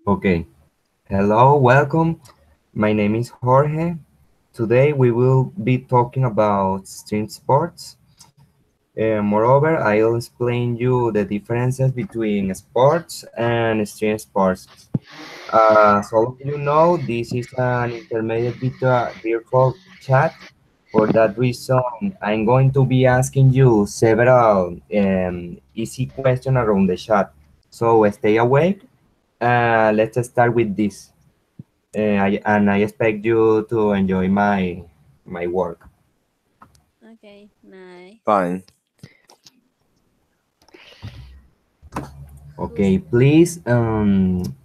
Okay. Hello, welcome. My name is Jorge. Today we will be talking about stream sports. Moreover, I'll explain you the differences between sports and stream sports. As all of you know, this is an intermediate virtual chat. For that reason, I'm going to be asking you several easy questions around the chat. So stay awake. Let's start with this. I expect you to enjoy my work. Okay, nice. Fine. Who's Okay, please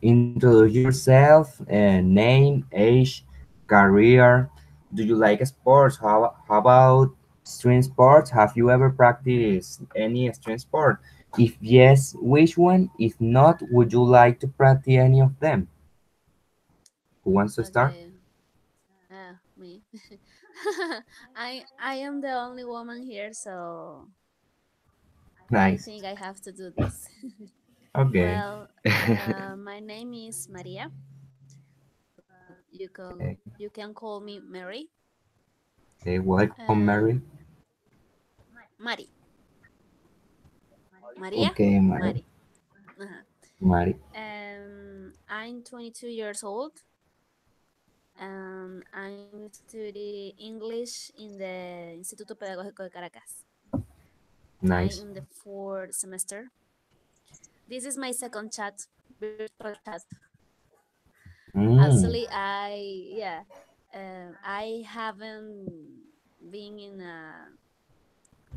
introduce yourself, name, age, career. Do you like sports? How about string sports? Have you ever practiced any string sport? If yes, which one? If not, would you like to practice any of them? Who wants to start? okay? Me. I am the only woman here, so I Nice. think I have to do this. Okay. Well, my name is Maria, but you can call me Mary. Okay, welcome, Mary. Um, Mari, Maria, Okay, Mary. Mari. Uh-huh. Mary. I'm 22 years old. I'm studying English in the Instituto Pedagógico de Caracas. I'm Nice. in the fourth semester. This is my second chat, virtual chat. Mm. Actually, I haven't been in a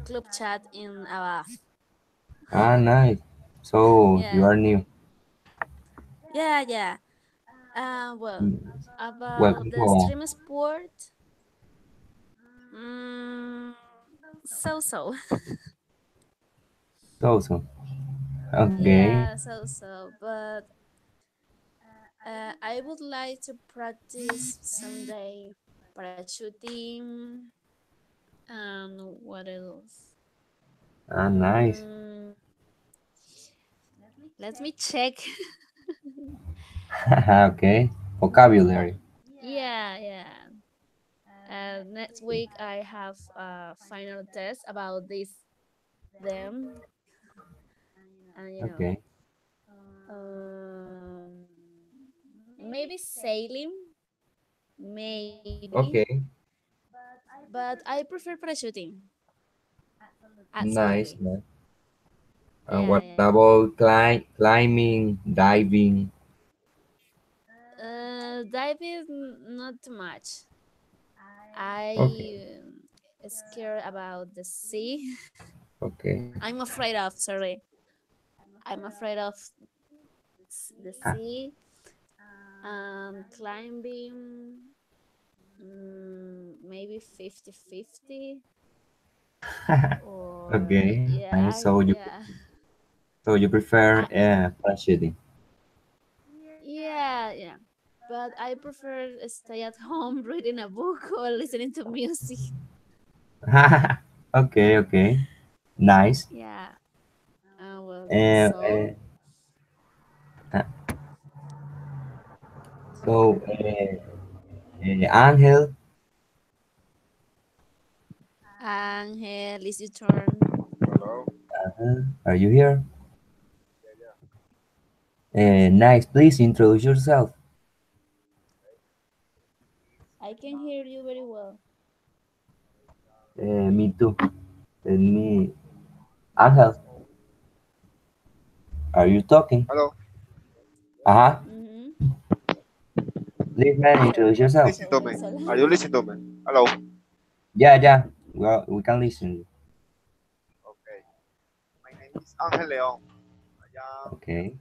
club chat in a Ah, nice. So you yeah, are new. yeah. Well, Mm, about welcome the to stream sport, mm, so. Toso. Okay. Yeah, so. But I would like to practice someday parachuting and what else? Ah, nice. Mm, Let me check. Okay. Vocabulary. Yeah. Next week I have a final test about them, and Okay. um, maybe sailing, maybe, Okay. but I prefer parachuting. Nice. Absolutely. Nice. And Yeah, what yeah. about climbing, diving? Diving not too much. Okay. I scared about the sea. Okay. I'm afraid of. Sorry, I'm afraid of the Ah. sea. Climbing, maybe 50-50, or Okay. yeah, Nice. I yeah, So you prefer I, parachuting? yeah. But I prefer stay at home reading a book or listening to music. Okay. Okay. Nice. Yeah. Well, Uh, so uh, so, Angel, Angel, it's your turn. Hello. are you here? Yeah. Nice. Please introduce yourself. I can hear you very well. Me too. Let me. My name Angel, is Owen. are you talking? Hello. Uh-huh. Mm-hmm. Please, man, introduce yourself. Listen to me. Are you Solano. listening to me? Hello. Yeah, yeah. Well, we can listen. Okay. My name is Angel Leon. I am Okay.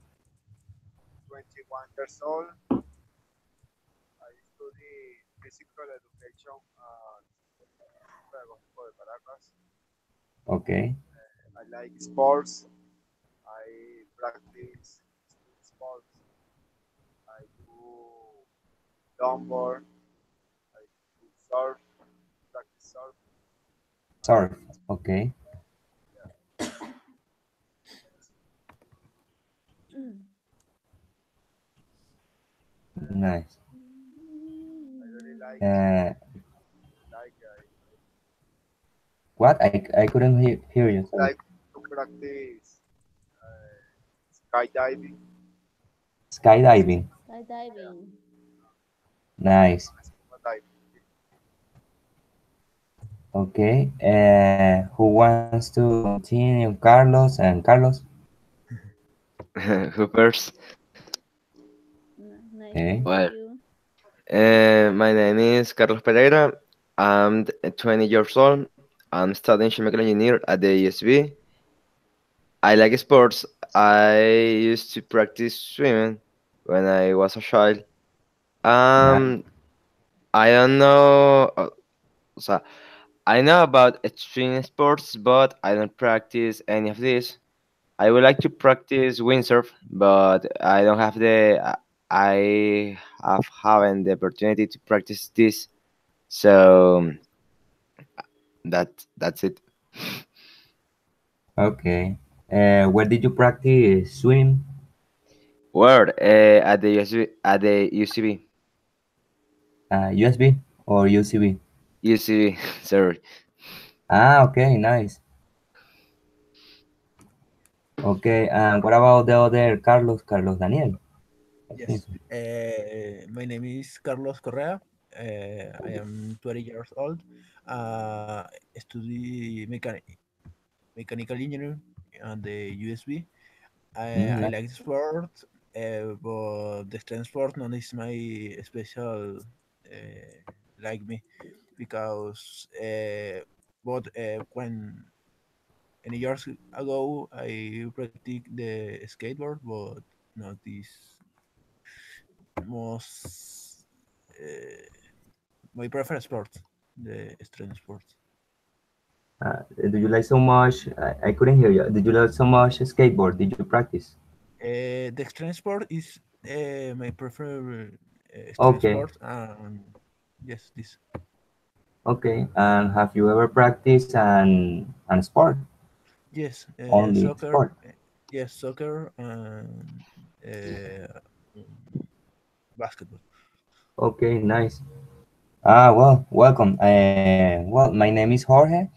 21 years old. I study physical education at Instituto Pedagógico de Caracas. Okay. I like sports. I practice street sports. I do longboard. I do surf. Practice surf. Surf. Okay. Yeah. Mm. Nice. I really Uh, like what? I couldn't hear you. Sorry. like to practice skydiving. Skydiving. Yeah, Skydiving. Nice. scuba diving. Okay. Who wants to continue? Carlos and Carlos. Who first? Nice to Okay. meet Well, you. my name is Carlos Pereira. I'm 20 years old. I'm studying chemical engineer at the ESB. I like sports. I used to practice swimming when I was a child. Nice. Um, I don't know. So I know about extreme sports, but I don't practice any of this. I would like to practice windsurf, but I don't have I have haven't the opportunity to practice this. So that's it. Okay. Where did you practice swim? Word at the UCB. USB or UCB? UCB. Sorry. Ah, okay, nice. Okay, and what about the other Carlos? Carlos Daniel, I think Yes. so. My name is Carlos Correa. I am 20 years old. Study mechanical engineering on the USB. I Nice. like sport, but the extreme sport not is my special like me because when any years ago I practiced the skateboard, but not this most my preferred sport, the extreme sport. Do you like so much? I couldn't hear you. Did you like so much skateboard? Did you practice? The extreme sport is my preferred extreme Okay, sport, and yes, this. okay. And have you ever practiced an sport? Yes, Only soccer. sport? Yes, soccer and uh, um, basketball. Okay, nice. Well, welcome. Well, my name is Jorge.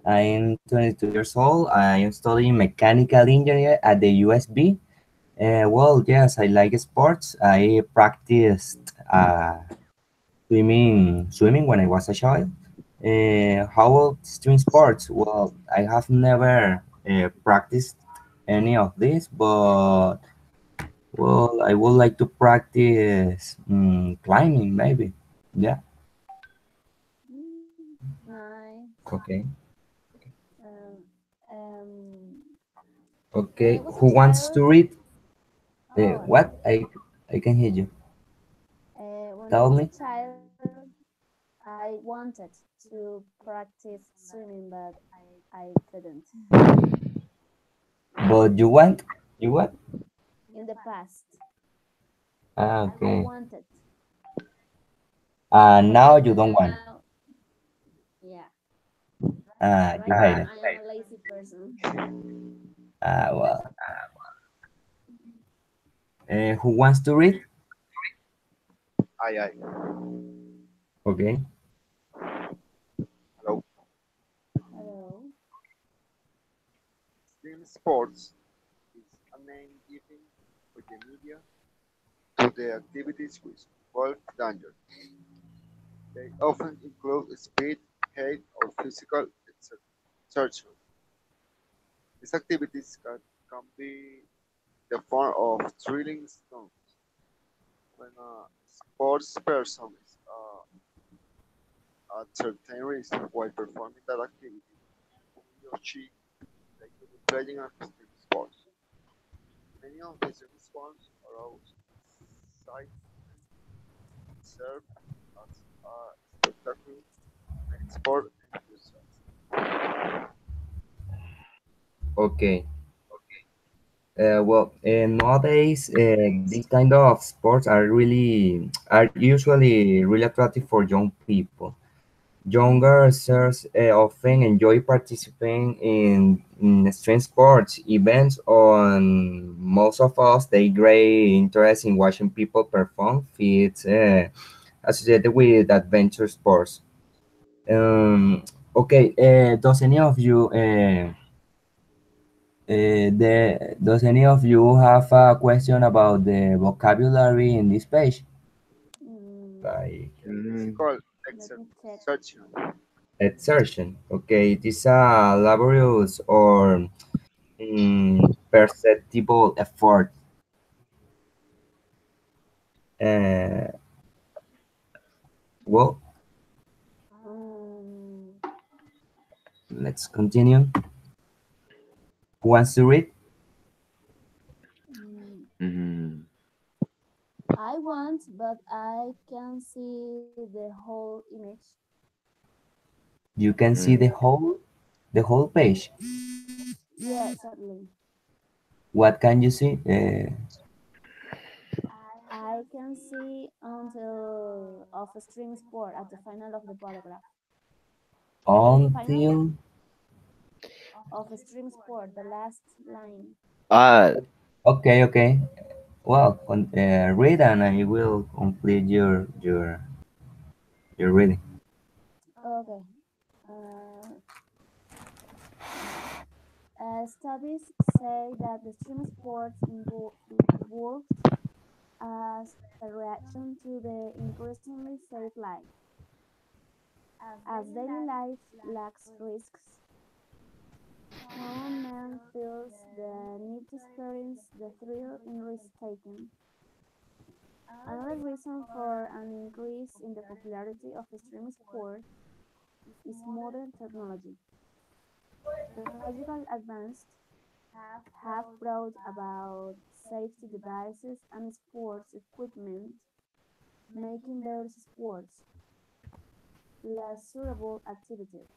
I'm 22 years old. I am studying mechanical engineering at the USB. Well, yes, I like sports. I practiced swimming when I was a child. How about extreme sports? Well, I have never practiced any of this, but well, I would like to practice climbing, maybe. Yeah. Nice. Okay. Um, um, when Okay. I was a Who wants child, to read? oh, What? I can hear you. when I Tell was a me. child, I wanted to practice swimming, but I couldn't. But you want? You what? In the past, I Okay. wanted, Now but you don't want. now, yeah, right You now hate it. I am a lazy person. Well. Who wants to read? Aye. Okay. Hello. Hello. Extreme sports is a name given by the media to the activities which involve danger. They often include speed, height, or physical exertion. These activities can be the form of thrilling stunts. When a sports person is at certain risk while performing that activity, he or she they could be playing an extreme sport. Many of the extreme sports allow excitement and serve as a spectacle to many sport enthusiasts. Okay. Nowadays, these kind of sports are usually really attractive for young people. Younger users often enjoy participating in extreme sports events. On most of us, they great interest in watching people perform feats associated with adventure sports. Okay, does any of you have a question about the vocabulary in this page? Mm, Like It's Mm, called let me check. exertion. exertion. Okay, it is a laborious or perceptible effort. Uh, well, Um, let's continue. Who wants to read? mm, mm, I want, but I can see the whole image. You can see mm. the whole page. Yeah, exactly. What can you see? I can see until of a string sport at the final of the paragraph. Final Until of a string sport, the last line. Ah, okay. Well, read and I will complete your reading. Okay. Uh, Studies say that the extreme sports evolved as a reaction to the increasingly safe life. As daily life lacks risks, common man feels the need to experience the thrill in risk taking. Another reason for an increase in the popularity of extreme sport is modern technology. Technological advances have brought about safety devices and sports equipment, making various sports less suitable activities,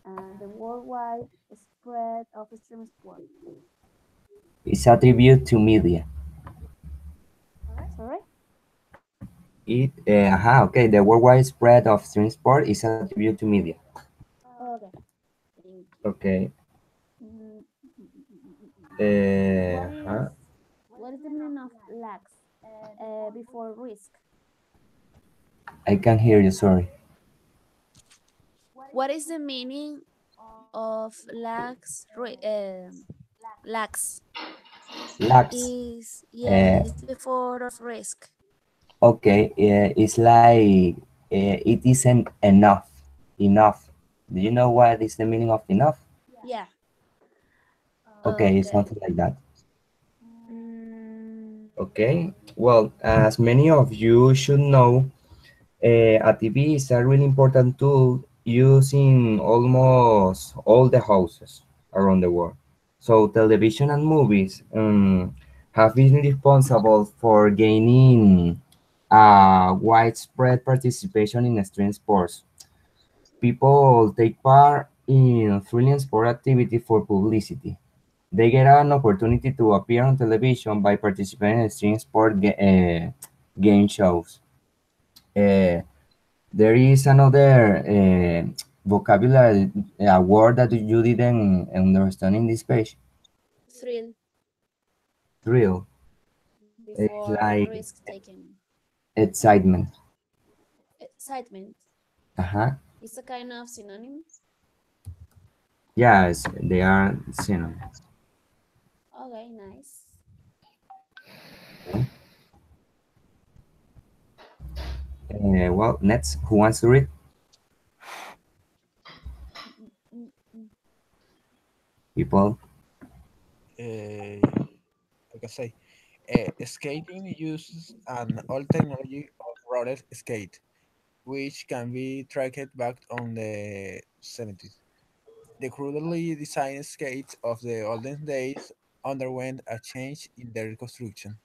and the worldwide spread of extreme sport. It's attributed to media. Sorry? Okay. The worldwide spread of stream sport is attributed to media. Okay, thank you. Okay. What is Huh. what is the meaning of lax before risk? I can hear you. Sorry. What is the meaning of lax Lax. is yeah Uh, is before of risk. okay. It's like it isn't enough. Enough. Do you know what is the meaning of enough? Yeah. Okay, it's Okay. something like that. Mm, Okay. Well, as many of you should know, a TV is a really important tool used in almost all the houses around the world. So television and movies have been responsible for gaining widespread participation in extreme sports. People take part in thrilling sport activity for publicity. They get an opportunity to appear on television by participating in extreme sport game shows. Uh, there is another vocabulary word that you didn't understand in this page. thrill Thrill. It's before like risk taking. excitement. Excitement Uh-huh. is a kind of synonym. Yes, they are synonyms. Okay, nice. Well, next, who wants to read? Mm, mm, mm. People. Like I say, skating uses an old technology of roller skate, which can be tracked back on the 70s. The crudely designed skates of the olden days underwent a change in their construction.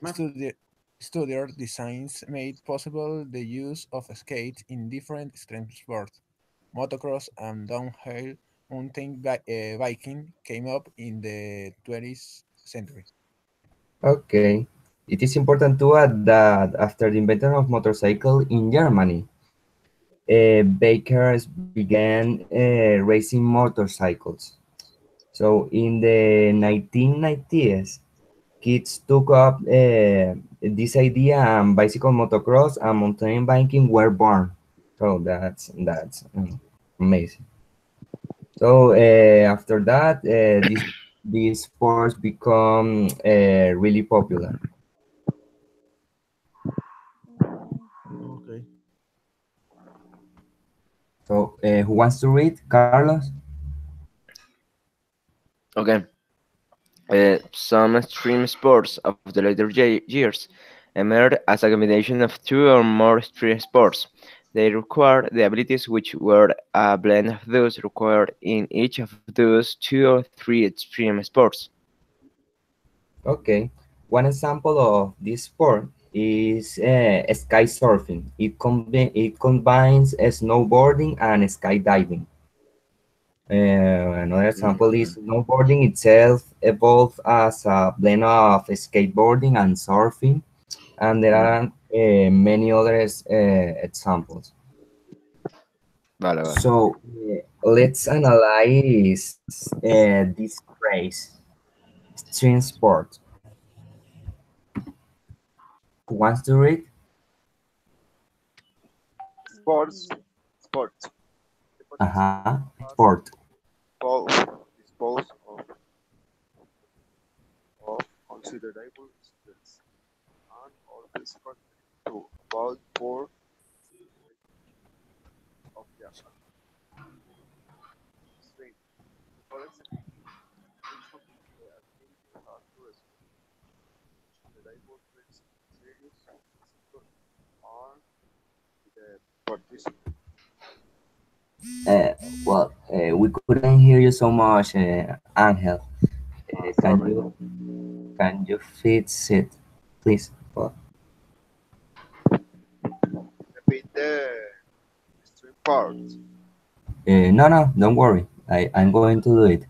Studi- Studier designs made possible the use of skates in different extreme sports. Motocross and downhill biking came up in the 20th century. Okay. It is important to add that after the invention of motorcycle in Germany, bakers began racing motorcycles. So in the 1990s, kids took up this idea, and bicycle motocross and mountain biking were born. So that's amazing. So after that, these sports become really popular. Okay. Okay. So who wants to read, Carlos? Okay. Some extreme sports of the later years emerged as a combination of two or more extreme sports. They required the abilities which were a blend of those required in each of those two or three extreme sports. Okay. One example of this sport is sky surfing. It combines snowboarding and skydiving. Another example is snowboarding itself evolved as a blend of skateboarding and surfing, and there are many other examples. Vale, vale. So let's analyze this phrase, extreme sport. Who wants to read? Sports, sports. The Uh-huh. participant has Sport. both dispose of considerable skills and all physical to about 4 of the strength. For example, each of the activity has to respond considerable risk, serious physical harm to the participant. Uh, we couldn't hear you so much, Angel. Can Sorry. you fix it, please? Well, Repeat the extreme parts. no, don't worry. I'm going to do it.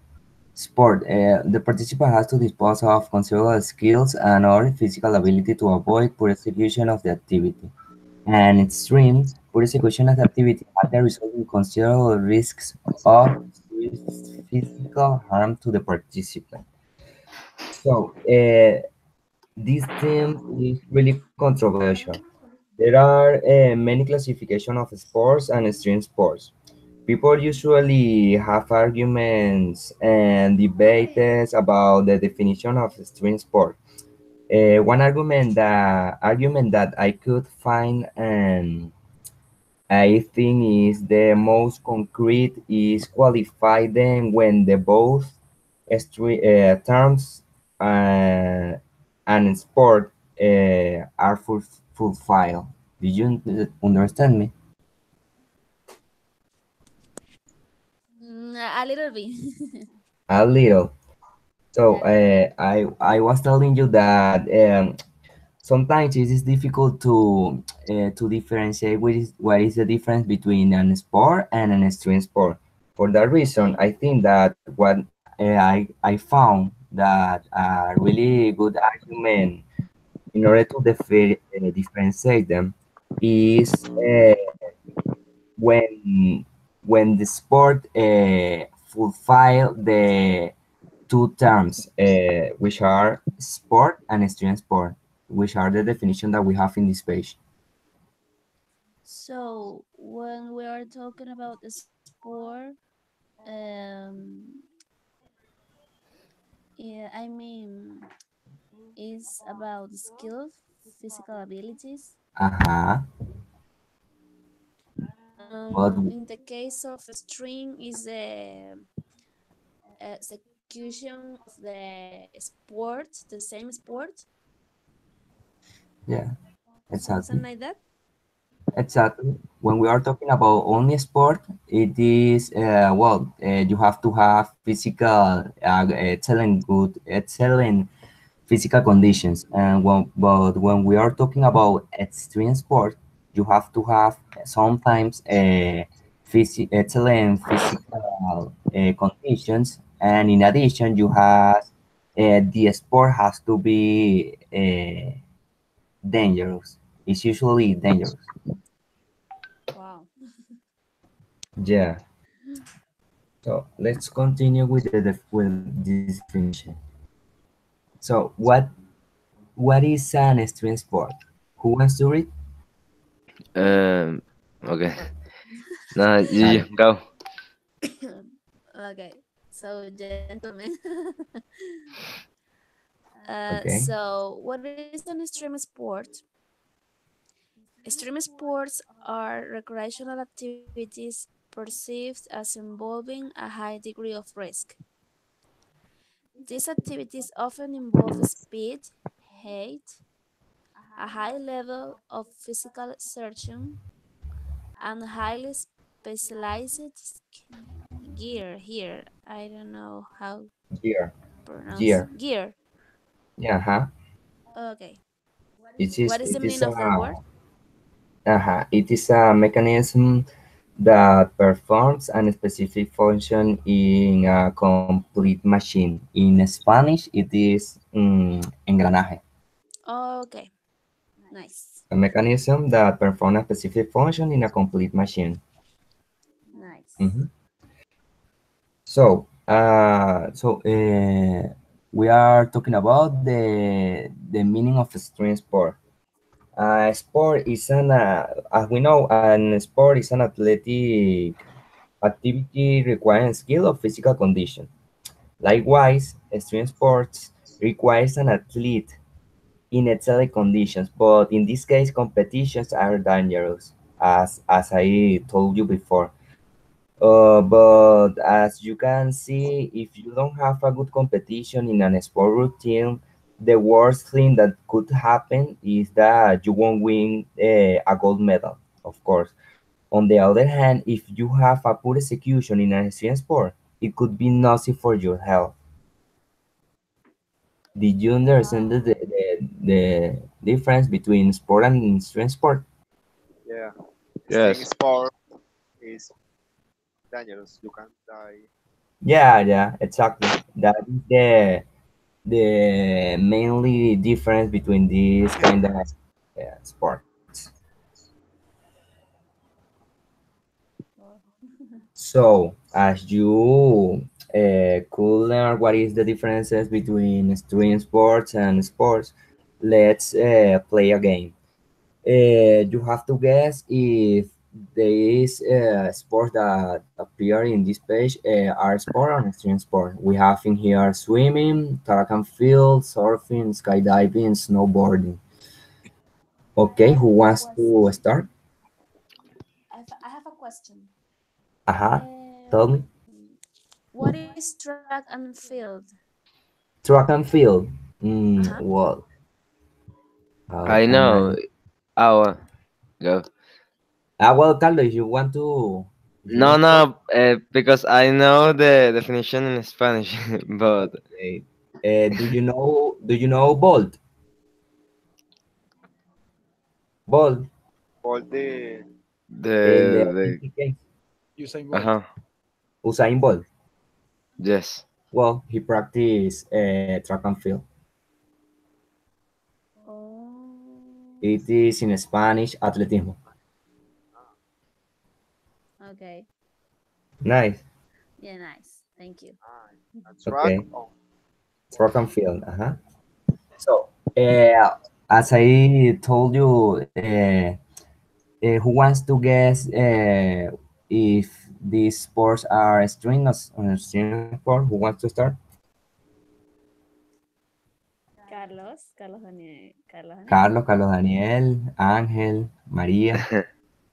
Sport. The participant has to dispose of considerable skills and or physical ability to avoid poor execution of the activity. And extreme, poor execution of the activity had the result in considerable risks of serious physical harm to the participant. So, this theme is really controversial. There are many classifications of sports and extreme sports. People usually have arguments and debates about the definition of extreme sport. One argument that I could find, and I think is the most concrete, is qualify them when the both terms uh, and sport are fulfilled. Do you understand me? A little bit. A little. So Yeah, yeah. I was telling you that sometimes it is difficult to differentiate what is the difference between an sport and an extreme sport. For that reason, I think that what I found that a really good argument in order to differentiate them is when when the sport fulfill the two terms, which are sport and extreme sport, which are the definition that we have in this page. So when we are talking about the sport, um, yeah, I mean, it's about skills, physical abilities. Uh-huh. But In the case of a string, is the execution of the sport, the same sport, yeah, something exactly. like that. Exactly. When we are talking about only sport, it is you have to have physical, excellent physical conditions. And when we are talking about extreme sport, you have to have sometimes excellent physical conditions, and in addition, you have the sport has to be dangerous. It's usually dangerous. Wow. Yeah. So let's continue with with this definition. So what is an extreme sport? Who wants to read? Um. Okay. Nah, you Alex. go. Okay, so gentlemen. Okay. So what is an extreme sport? Extreme sports are recreational activities perceived as involving a high degree of risk. These activities often involve speed, height, a high level of physical exertion, and highly specialized gear. Here, I don't know how Gear. pronounce Gear. gear. Yeah. Huh. Okay, It what is. is the It is meaning of that word? It is a mechanism that performs a specific function in a complete machine. In Spanish, it is engranaje. Okay, nice, A mechanism that performs a specific function in a complete machine. nice. Mhm. We are talking about the meaning of extreme sport. Sport is as we know, an sport is an athletic activity requiring skill or physical condition. Likewise, extreme sports requires an athlete in excellent conditions, but in this case, competitions are dangerous, as I told you before. But as you can see, if you don't have a good competition in an sport routine, the worst thing that could happen is that you won't win a gold medal, of course. On the other hand, if you have a poor execution in an extreme sport, it could be noisy for your health. Did you understand Oh, the difference between sport and extreme sport? Yeah. Extreme Yes. sport is dangerous. You can die. Yeah, yeah, exactly. That is the mainly difference between these kind of sports. oh. So, as you could learn what is the differences between extreme sports and sports, let's play a game. You have to guess if these sports that appear in this page are sport or extreme sport. We have in here swimming, track and field, surfing, skydiving, snowboarding. I Okay, have who a wants to question. start? I have a question. Uh-huh. Tell me. Um, what is track and field? Track and field. Uh-huh. Well, how I can know. I? Oh, go. Well, Carlos, if you want to, if you No, want to talk, no, because I know the definition in Spanish, but okay. Do you know Bolt? Bolt, All the el de the Olympic Games. Usain Bolt. uh-huh. Usain Bolt. Yes. Well, he practiced track and field. Oh, It is in Spanish, atletismo. okay. Nice. Yeah, nice. Thank you. a track Okay. on Track and field. Uh-huh. So, as I told you, who wants to guess if these sports are string or string sport? Who wants to start? Carlos Daniel. Carlos, Carlos Daniel, Ángel, María.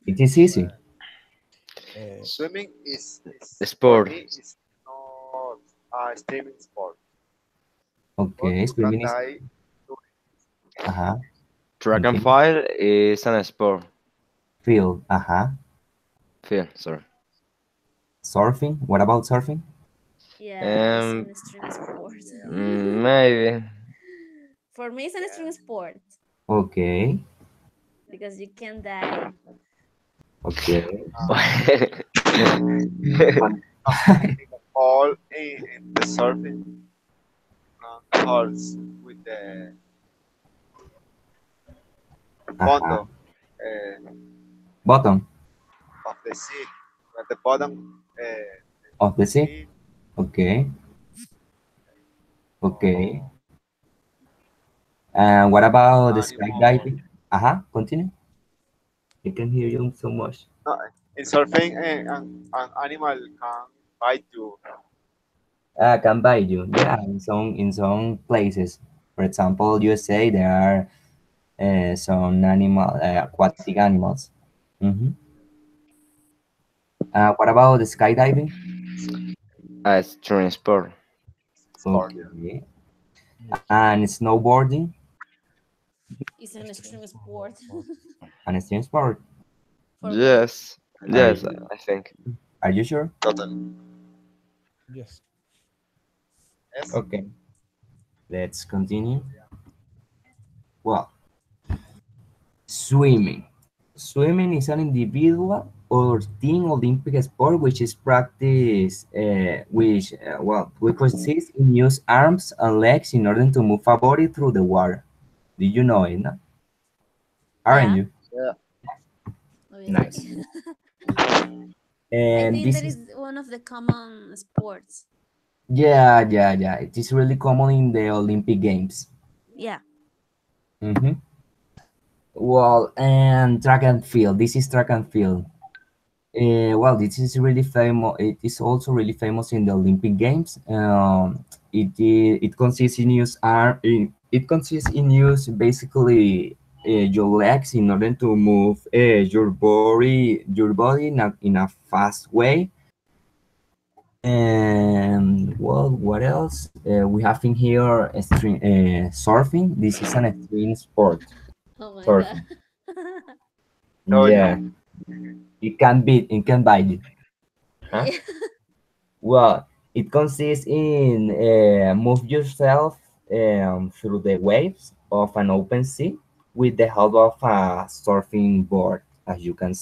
It is easy. Uh, swimming is for Sport. me is not a streaming sport, but Okay, you can swimming is. die. To Uh-huh. Track and Continue. field is an sport. Field. Uh-huh. Field, sorry. Surfing. What about surfing? Yeah, it's Um, an extreme sport. maybe. For me, it's an yeah. extreme sport Okay. because you can die. Okay. Uh, Con- in the fall in the surfing cars with the uh-huh. fondo uh, Bottom. of the sea. at the bottom Of the sea? sea Okay, okay. or And what about the animal. skydiving? Uh-huh, continue. I can hear you so much. No, in surfing, an animal can bite you. Can bite you. Yeah, in some places. For example, USA, there are some aquatic animals. Mm-hmm. What about the skydiving? As transport. Sport, yeah. Okay. Yes. And snowboarding It's an Extreme extreme sport sport. and extreme sport. for both. Yes, Are yes, you, I think. are you sure? Totally. Yes. Yes. Okay, let's continue. Well, swimming. Swimming is an individual or team Olympic sport which is practiced, which consists in use arms and legs in order to move a body through the water. Did you know it? No? Aren't Yeah, you? Yeah. obviously. Nice. I And think this that is, is one of the common sports. yeah. It is really common in the Olympic Games. Yeah. Hmm. Well, and track and field. This is track and field. Well, this is really famous. It is also really famous in the Olympic Games. It consists in it consists in use basically your legs in order to move your body in a fast way. And well, what else? We have in here surfing. This is an extreme sport. Oh my god. Surfing. Told you. Yeah, it can bite you. Huh? Yeah. Well, it consists in move yourself through the waves of an open sea with the help of a surfing board, as you can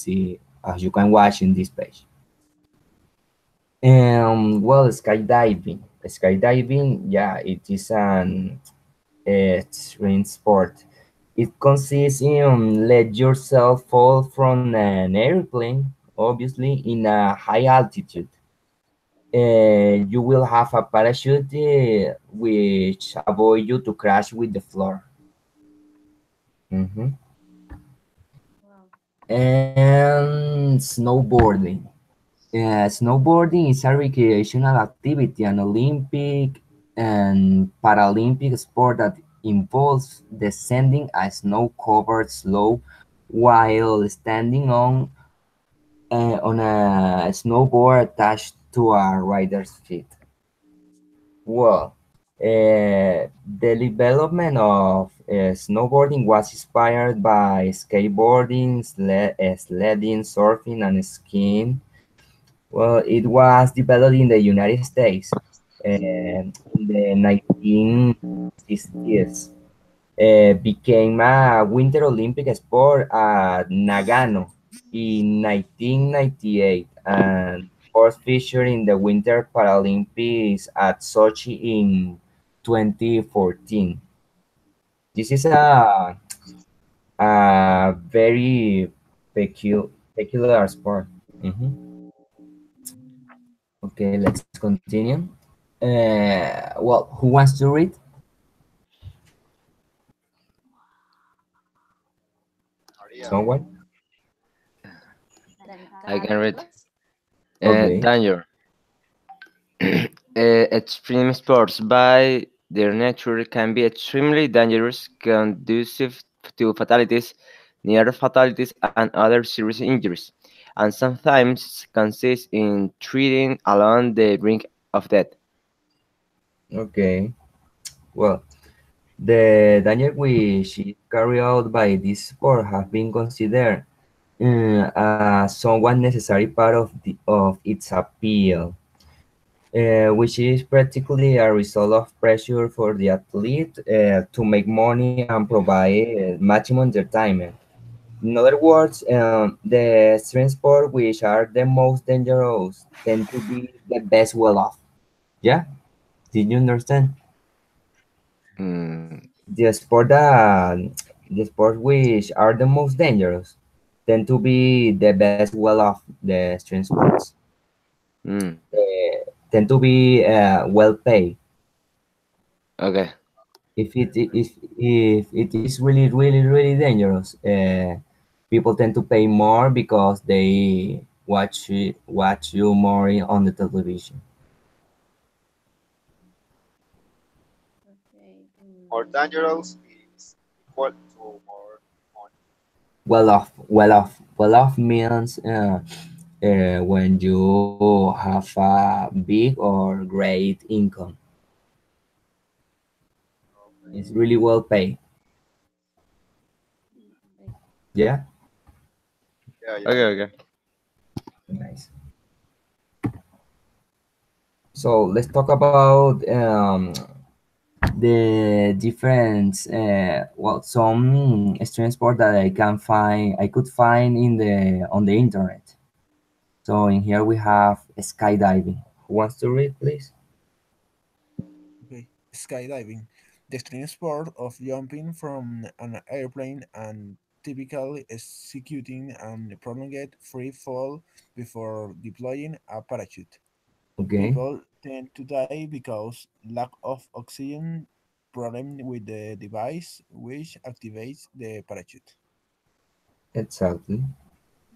watch in this page. Well, skydiving. Skydiving, yeah, it is an extreme sport. It consists in let yourself fall from an airplane, obviously, in a high altitude. You will have a parachute which avoid you to crash with the floor. Mhm. Wow. And snowboarding. Snowboarding is a recreational activity, an Olympic and Paralympic sport that involves descending a snow-covered slope while standing on a snowboard attached to a rider's feet. Well, the development of snowboarding was inspired by skateboarding, sledding, surfing, and skiing. Well, it was developed in the United States in the 1960s. Became a Winter Olympic sport at Nagano in 1998 and first featured in the Winter Paralympics at Sochi in 2014. This is a very peculiar sport. Mhm. Okay, let's continue. Well, who wants to read? Maria. Someone? I can read. Carlos? Okay. Danger. Extreme sports, by their nature, can be extremely dangerous, conducive to fatalities, near fatalities, and other serious injuries, and sometimes consist in treating along the brink of death. Okay. Well, the danger which is carried out by this sport have been considered as somewhat necessary part of its appeal, which is practically a result of pressure for the athlete to make money and provide maximum entertainment. In other words, the extreme sport which are the most dangerous tend to be the best well off. Yeah, did you understand? Mm, The sport which are the most dangerous. tend to be the best well off the extreme sports. Mm, Tend to be well paid. okay. If it is really dangerous, people tend to pay more because they watch you more on the television. Okay. More dangerous is equal to more money. Well off means when you have a big or great income. Okay. It's really well paid. Okay. Yeah, Yeah, yeah. Okay, okay. nice. So let's talk about the different some extreme sport that I could find in the on the internet. So in here we have skydiving. Who wants to read, please? Okay. Skydiving, the extreme sport of jumping from an airplane and typically executing a prolonged free fall before deploying a parachute. Okay, People tend to die because lack of oxygen, problem with the device which activates the parachute. exactly.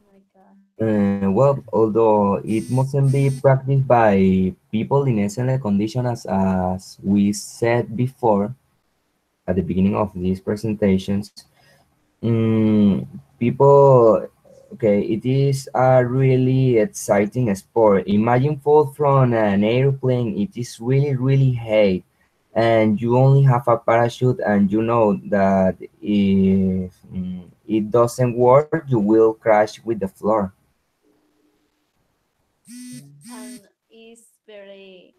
Oh my God. Well, although it mustn't be practiced by people in excellent condition, as we said before at the beginning of these presentations, mm, people, okay, it is a really exciting sport. Imagine fall from an airplane. It is really high, and you only have a parachute, and you know that if it doesn't work, you will crash with the floor. And it's very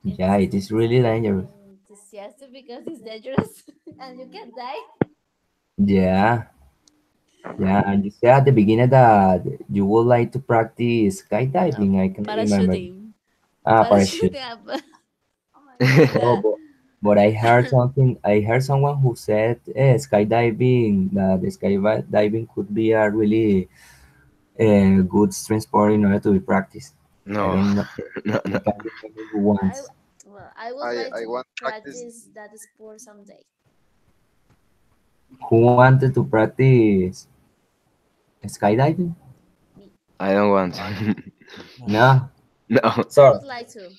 Yeah, it is really dangerous. enthusiastic because it's dangerous and you can die. Yeah, yeah. And you said at the beginning that you would like to practice No, skydiving. I can remember. parachuting. Ah, parachute. Parachuting up. Oh my God. Oh, Yeah. but I heard something. I heard someone who said skydiving, that the skydiving could be a really good strength sport in order to be practiced. I No, don't know. no, I no. can't remember who I wants. well, I would like I to want to practice. practice that sport someday. Who wanted to practice skydiving? Me. I don't want. I No. No. No. I Sir, would like to.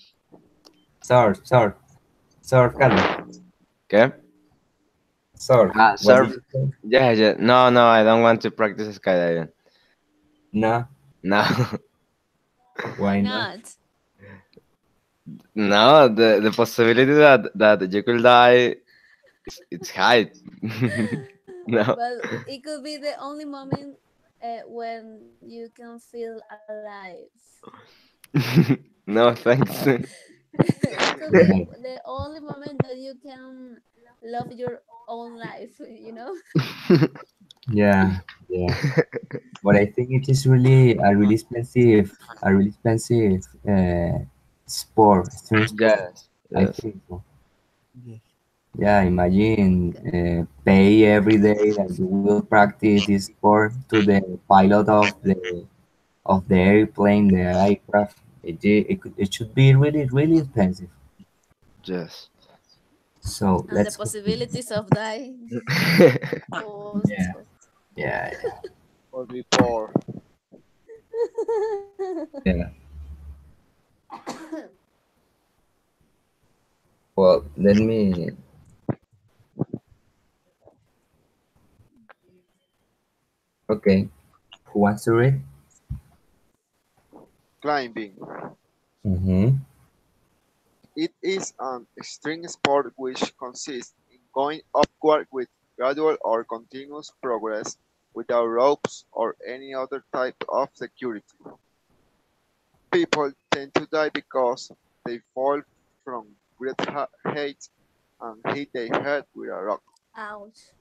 sir, sir, sir, Carlos. Okay. Sir, what did Surf. you say? Yeah, yeah. No, no, I don't want to practice skydiving. No. No, Why Why not? not? no. The possibility that you could die, it's high. No, Well, it could be the only moment when you can feel alive. no, thanks. It could be Yeah. the only moment that you can love your own life, you know? Yeah, yeah. But I think it is really a really expensive sport, extreme sport. Yes, I yes, think so. Yes. Yeah, imagine pay every day that you will practice this sport to the pilot of the airplane, the aircraft. It should be really expensive. yes. So And the let's continue. possibilities of dying. Oh, Yeah, yeah, or before. yeah. Well, let me. Okay, who wants to read? Climbing. Mm-hmm. It is an extreme sport which consists in going upward with gradual or continuous progress without ropes or any other type of security. People tend to die because they fall from great height and hit their head with a rock. ouch.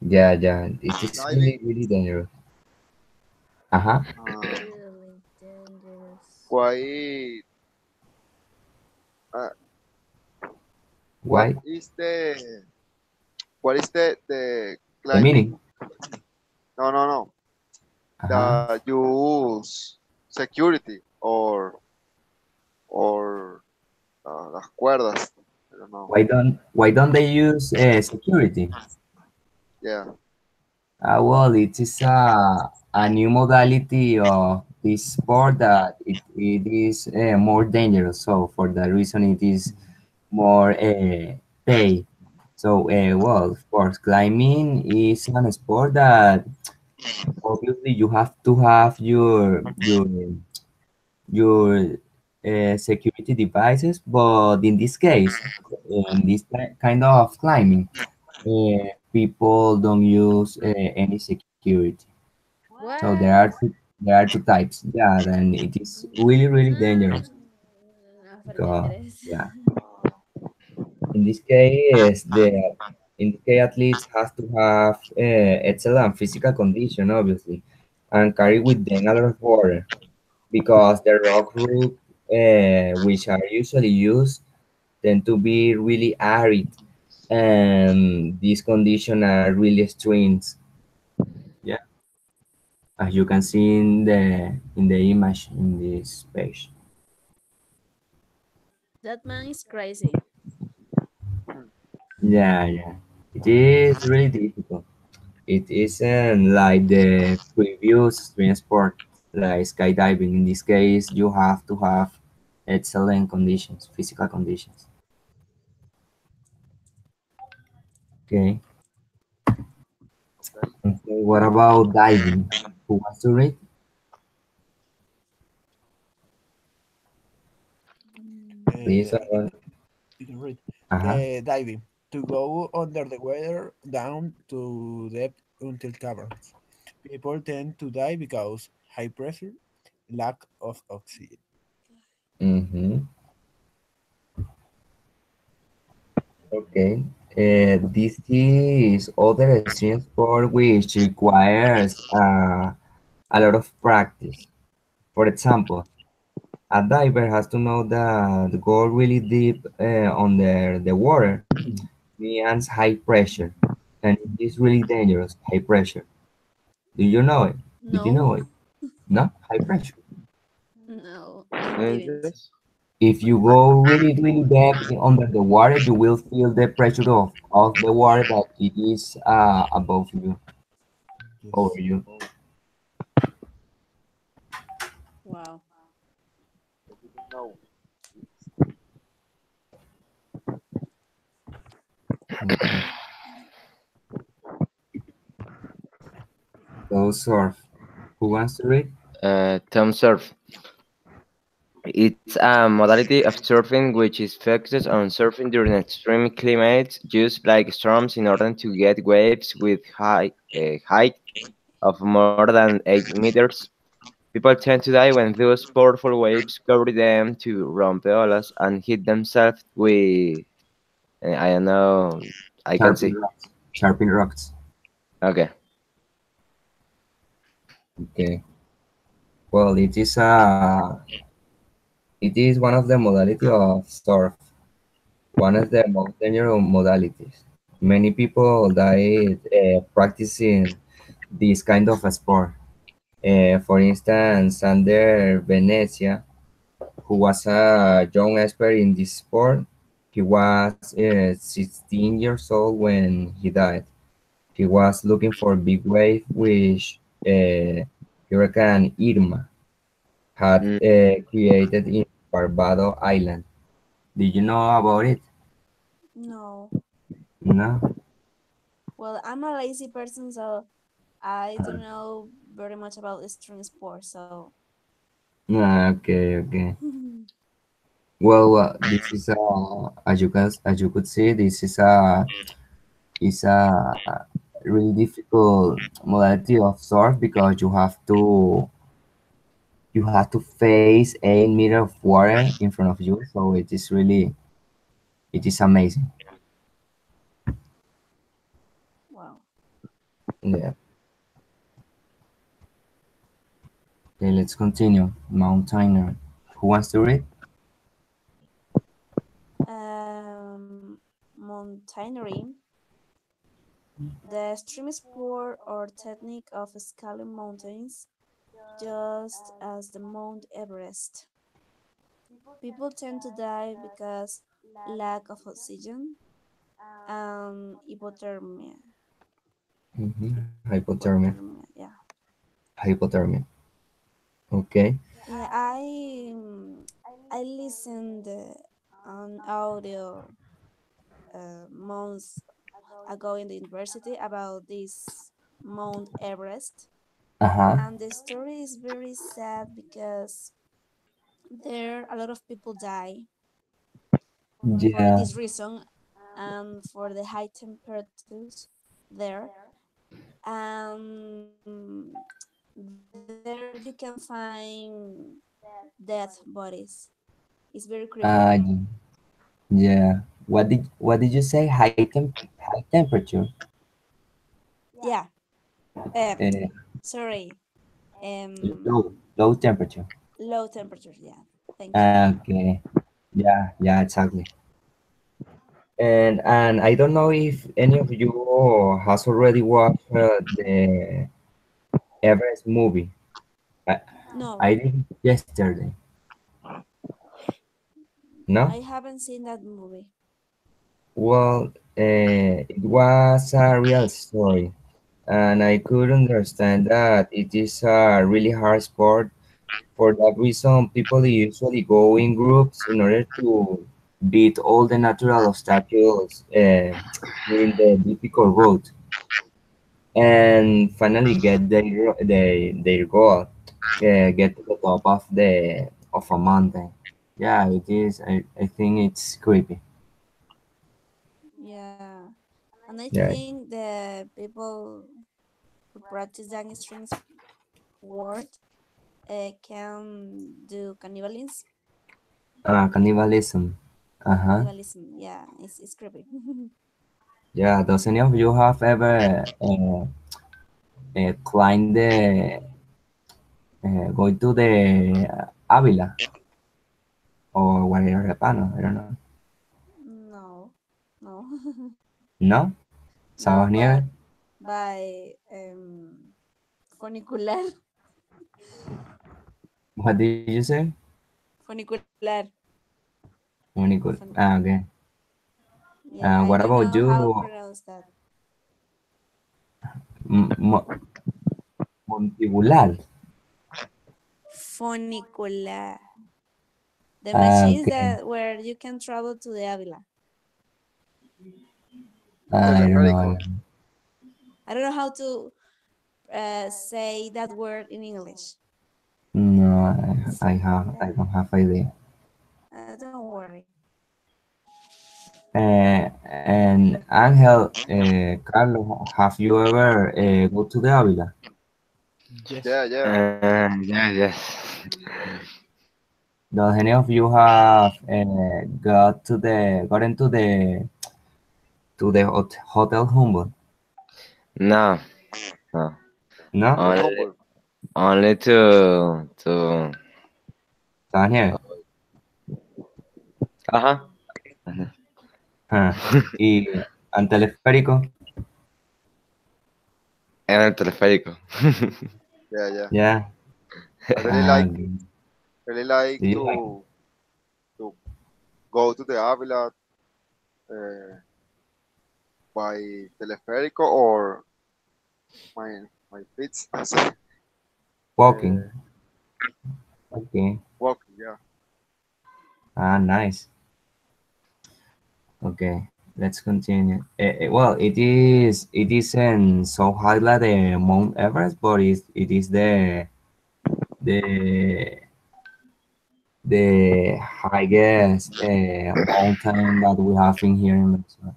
Yeah, yeah. It is Diving, really dangerous. Uh-huh. Really dangerous. quite. Uh, what Why? is the what is the The climbing. meaning. No, no, no. Uh-huh. That use security or las cuerdas. I don't know. Why don't they use security? Yeah. Well, it is a new modality of this sport that it is more dangerous. So for that reason, it is more pay. So, well, of course, climbing is an sport that obviously you have to have your security devices, but in this case, in this kind of climbing, people don't use any security. So What? there are two types. Yeah, and it is really dangerous No, perdí because interés. yeah, in this case in this case athletes have to have excellent physical condition, obviously, and carry with them a lot of water because the rock route which are usually used tend to be really arid, and these conditions are really extreme. Yeah, as you can see in the image in this page. That man is crazy. Yeah, it is really difficult. It isn't like the previous extreme sport, like skydiving. In this case, you have to have excellent conditions, physical conditions. Okay. Okay. Okay. What about diving? Who wants to read? Please, I someone. you can read. Uh-huh. Diving to go under the water down to depth until caverns. People tend to die because high pressure, lack of oxygen. Mm-hmm. Okay. This is other extreme sport which requires a lot of practice. For example, a diver has to know that go really deep under the water means high pressure, and it is really dangerous. High pressure. Do you know it? Did you know No, it? No, high pressure. no, I And didn't. this? If you go really deep under the water, you will feel the pressure of the water that it is above you, over Yes. you. Wow. I didn't know. Okay. So surf. Who wants to read? Tom surf. It's a modality of surfing which is focused on surfing during extreme climates, used like storms in order to get waves with height of more than 8 meters. People tend to die when those powerful waves cover them to rompeolas and hit themselves with, I don't know, I can Sharpie see. rocks. Sharpie rocks. Okay. Okay. Well, it is one of the modality of surf, one of the most dangerous modalities. Many people died practicing this kind of a sport. For instance, Sander Venezia, who was a young expert in this sport, he was 16 years old when he died. He was looking for a big wave, which Hurricane Irma had Mm, created in Barbados Island. Did you know about it? No. No. Well, I'm a lazy person, so I don't know very much about extreme sports. So, Okay. Well, this is as you could see, this is a really difficult modality of surf because you have to face 8 meters of water in front of you. So it is amazing. wow. Yeah. Okay, let's continue. Mountaineer. Who wants to read? Mountaineering The extreme sport or technique of scaling mountains, just as the Mount Everest. People tend to die because lack of oxygen and hypothermia. Hypothermia. Hypothermia, yeah. Hypothermia. Okay. Yeah, I listened on audio months ago in the university about this Mount Everest, Uh-huh. and the story is very sad because there a lot of people die for Yeah. this reason and for the high temperatures there. And there you can find dead bodies. It's very creepy. Uh, yeah. What did you say? High temperature. Yeah. Um, Uh, sorry. low temperature. Low temperatures. Yeah. Thank you. Okay. Yeah, yeah, exactly. And I don't know if any of you has already watched the Everest movie. I, No, I did yesterday. No? I haven't seen that movie. Well, it was a real story, and I could understand that it is a really hard sport. For that reason, people usually go in groups in order to beat all the natural obstacles during the difficult route and finally get their goal, get to the top of a mountain. Yeah, it is. I think it's creepy. Yeah. And I Yeah, think the people who practice that extreme sport can do cannibalism. cannibalism. Uh-huh. Cannibalism. Yeah, it's creepy. Yeah, does any of you have ever climbed going to the Avila or Guardián Repano? I don't know. No, no, No? no, Sabas but Nieves? by funicular, What did you say? funicular. Very good. Fun- Okay. yeah, I What don't about know how to you, pronounce that. M- Montibular? Funicular. The machines Okay. that where you can travel to the Avila. I don't Teleférico. know. I don't know how to say that word in English. No, I Funicular. don't have idea. Don't worry. And Angel, Carlos, have you ever go to the Avila? Yes. Yeah, yeah. Yeah, yes. Does any of you have got into the Hotel Humboldt? No, no. No, The Only, Humble. only to. Daniel. Ajá. Ah, y al teleférico. En el teleférico. Yeah, yeah. Yeah. I really like Okay. really like Do you like it? to go to the Avila uh, by teleférico or my feet. Walking. uh, Okay. walking. Yeah. Ah, nice. Okay. Let's continue. Well, it isn't so high like the Mount Everest, but it is the the highest mountain that we have in here in Venezuela,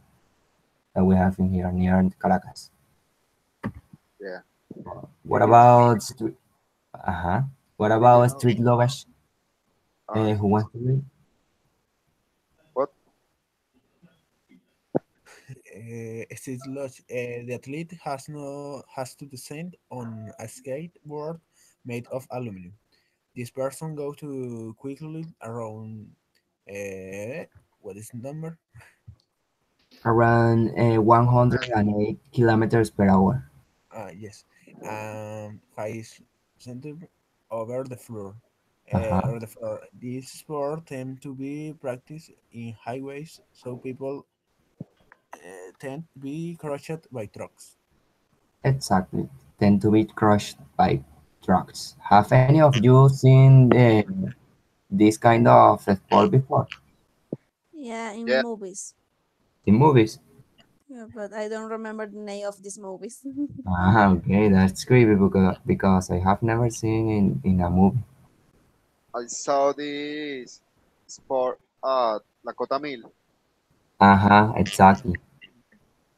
that we have in here near Caracas. Yeah. What It is. about street? Uh-huh. What It is about not. street luggage? Uh, Who wants to read? what? Steve Lodge, the athlete has to descend on a skateboard made of aluminum. This person go to quickly around uh, what is the number? around And 108 kilometers per hour. Yes, 5 centimeters over the floor. Uh-huh. Over the floor. This sport tend to be practiced in highways, so people tend to be crushed by trucks. Exactly. Tend to be crushed by trucks. Have any of you seen this kind of sport before Yeah, in yeah, movies. in movies? Yeah, but I don't remember the name of these movies. Ah, okay, that's creepy because I have never seen in a movie. I saw this sport at Lakota Mill. Uh-huh, exactly.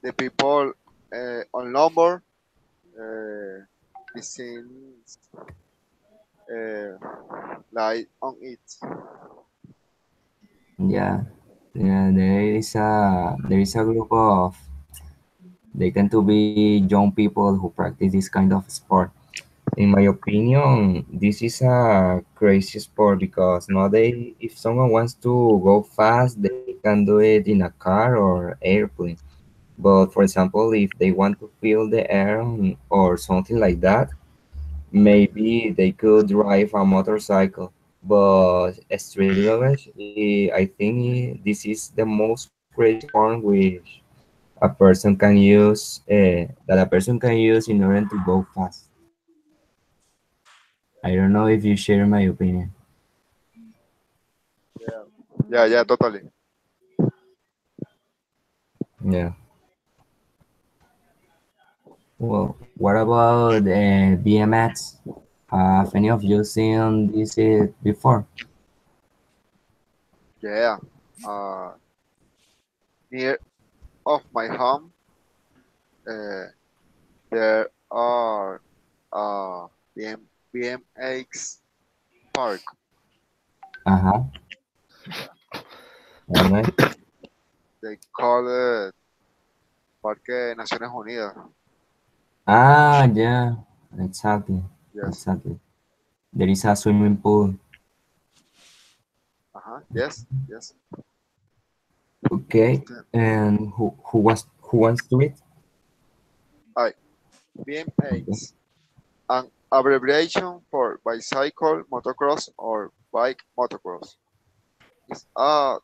The people on lumber, uh, the scenes uh, lie on it. Yeah, yeah. There is a group of they tend to be young people who practice this kind of sport. In my opinion, this is a crazy sport because nowadays, if someone wants to go fast, they can do it in a car or airplane. But for example, if they want to feel the air or something like that, maybe they could drive a motorcycle. But street luggage, I think this is the most crazy form which a person can use in order to go fast. I don't know if you share my opinion. Yeah, yeah, Mm, totally. Yeah. Well, what about BMX? Have any of you seen this before? Yeah. Uh, Near of my home, uh, there are BMX park. Uh-huh. All right. They call it Parque de Naciones Unidas. Ah, yeah. Exactly. Yes. Exactly. There is a swimming pool. Uh-huh. Yes. Yes. Okay. St- And who wants to it? I Okay. BMX, an abbreviation for bicycle motocross or bike motocross, is a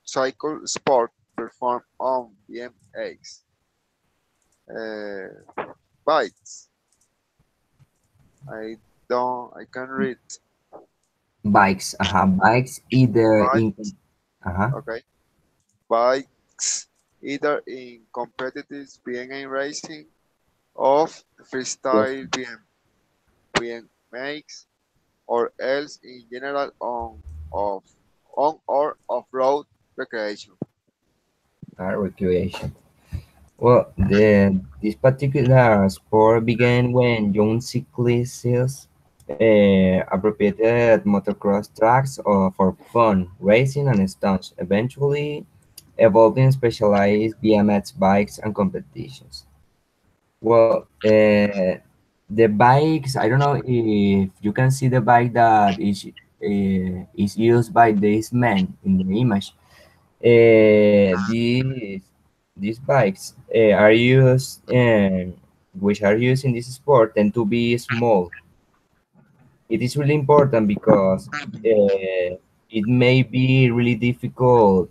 cycle sport performed on BMX bikes. I I can read Bikes. Uh-huh. Bikes either bike. in uh-huh. Okay, bikes either in competitive BMX racing of Yes. freestyle BMX or else in general of or off-road recreation. Recreation. Well, this particular sport began when young cyclists appropriated motocross tracks for fun, racing, and stunts, eventually evolving specialized BMX bikes and competitions. Well, the bikes, I don't know if you can see the bike that is used by this man in the image. These bikes are used which are used in this sport tend to be small. It is really important because it may be really difficult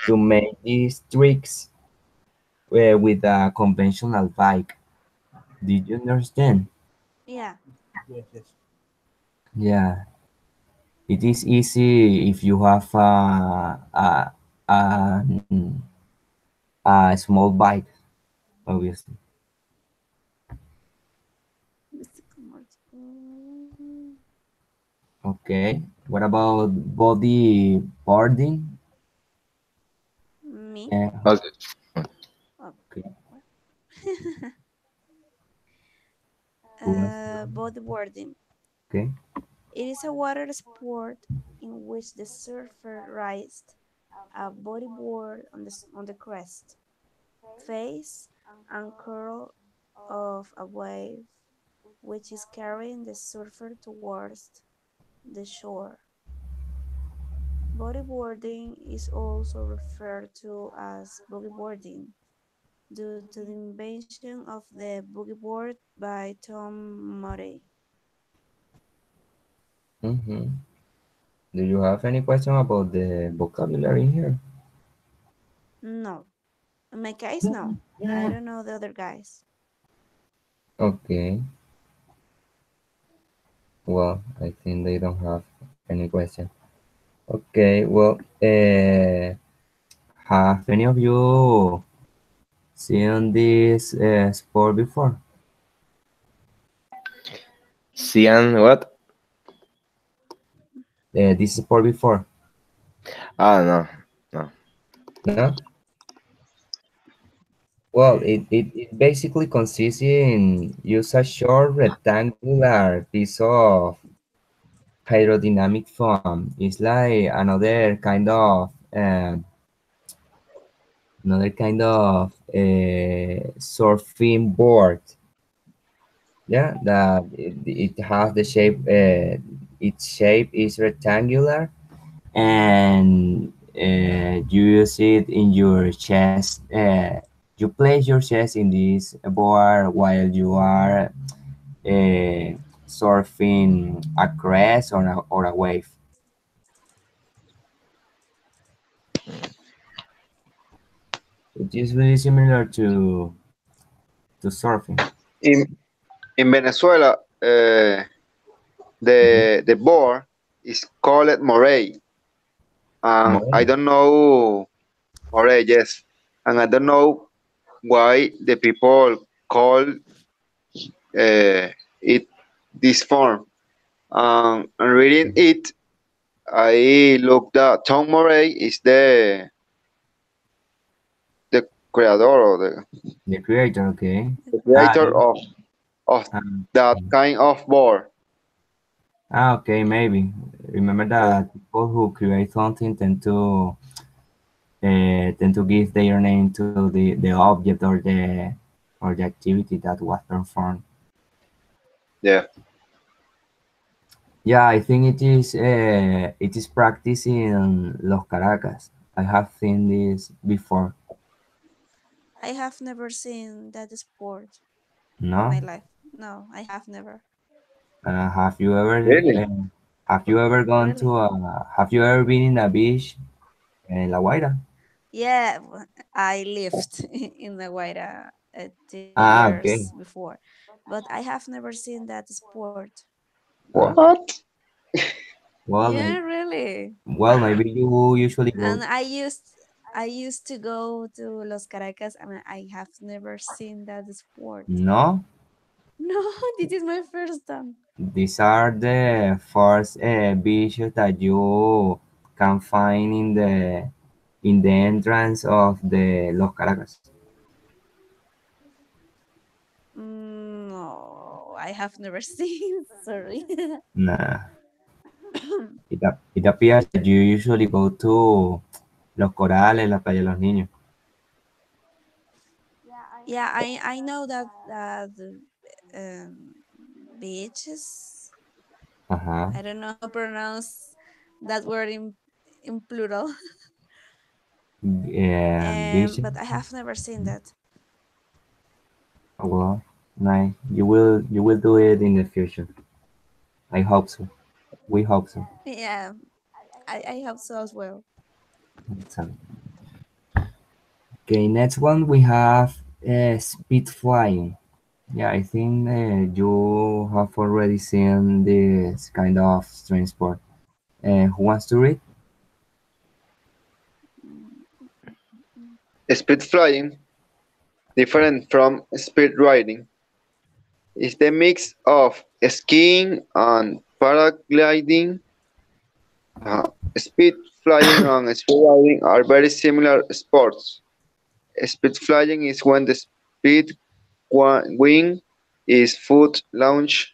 to make these tricks with a conventional bike. Did you understand? yeah. Yes, yes. Yeah, it is easy if you have a, a small bike, obviously. Bicycle motorcycle. Okay. What about bodyboarding? Me? Yeah. Okay. Oh, Okay. what? Who wants to? Bodyboarding. Okay. It is a water sport in which the surfer rides a bodyboard on the crest, face, and curl of a wave, which is carrying the surfer towards the shore. Bodyboarding is also referred to as boogie boarding due to the invention of the boogie board by Tom Murray. Mm-hmm. Do you have any question about the vocabulary here? No, in my case, no. I don't know the other guys. Okay. Well, I think they don't have any question. Okay. Well, have any of you seen this sport before? Cian, what? This sport before? Ah, no, no. No. Well, it basically consists in use a short rectangular piece of hydrodynamic foam. It's like another kind of surfing board. Yeah, that it has the shape. Its shape is rectangular, and you use it in your chest. You place your chest in this board while you are surfing a crest or a wave. It is really similar to surfing. In Venezuela, Mhm. the board is called moray. I More. don't know moray, yes, and I don't know why the people call it this form. And reading it, I looked at Tom Moray is the creator or The creator, okay. The the Ah, creator. creator of ah, that kind of board. okay, maybe. Remember Yeah. that people who create something tend to give their name to the object or the activity that was performed. Yeah. Yeah, I think it is practiced in Los Caracas. I have seen this before. I have never seen that sport in my No? life. No, I have never. Have you ever Really? gone to Really? have you ever been in a beach in La Guaira? Yeah, I lived in the Guaira 2 years Ah, okay. before, but I have never seen that sport. Ah, What? well, Yeah, really. maybe you usually And go. I used to go to Los Caracas and I have never seen that sport. No, No, this is my first time. these are the first beaches that you can find in the entrance of the Los Caracas. No, I have never seen. Sorry. Nah, it appears that you usually go to Los Corales, la Playa de los Niños. Yeah, I know that um, beaches. Uh-huh. I don't know how to pronounce that word in plural. Beaches. But I have never seen that. Well, nice. You will do it in the future. I hope so. We hope so. Yeah, I hope so as well. So, okay, next one we have speed flying. Yeah, I think you have already seen this kind of strange sport. Who wants to read? Mm, mm, mm. Speed flying, different from speed riding, is the mix of skiing and paragliding. Uh, Speed flying and speed riding are very similar sports. Speed flying is when the speed wing is foot launched,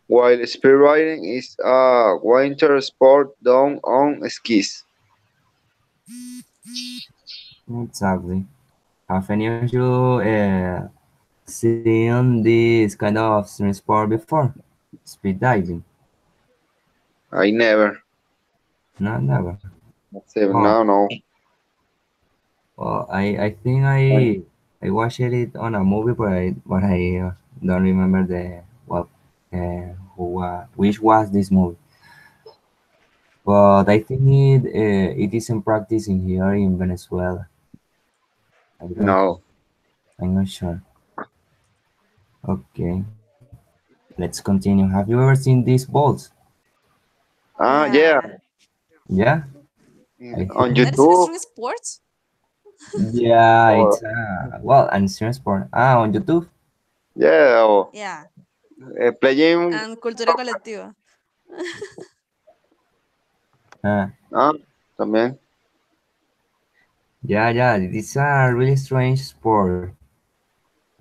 while speed riding is a winter sport done on skis. Exactly. Have any of you seen this kind of strange sport before? Speed diving. I never. No, never. Seven, Oh, no, no. well, I think I watched it on a movie, but I don't remember the well, which was this movie. But I think it isn't practicing here in Venezuela. I don't think. No. I'm not sure. Okay, let's continue. Have you ever seen these balls? Yeah. Yeah, Yeah, I On think. that is an YouTube. extreme sport. Yeah, Or it's well, and stream sport. On YouTube. yeah, or Yeah, playing. and cultura colectiva. Uh, Ah, también. yeah, it's a really strange sport.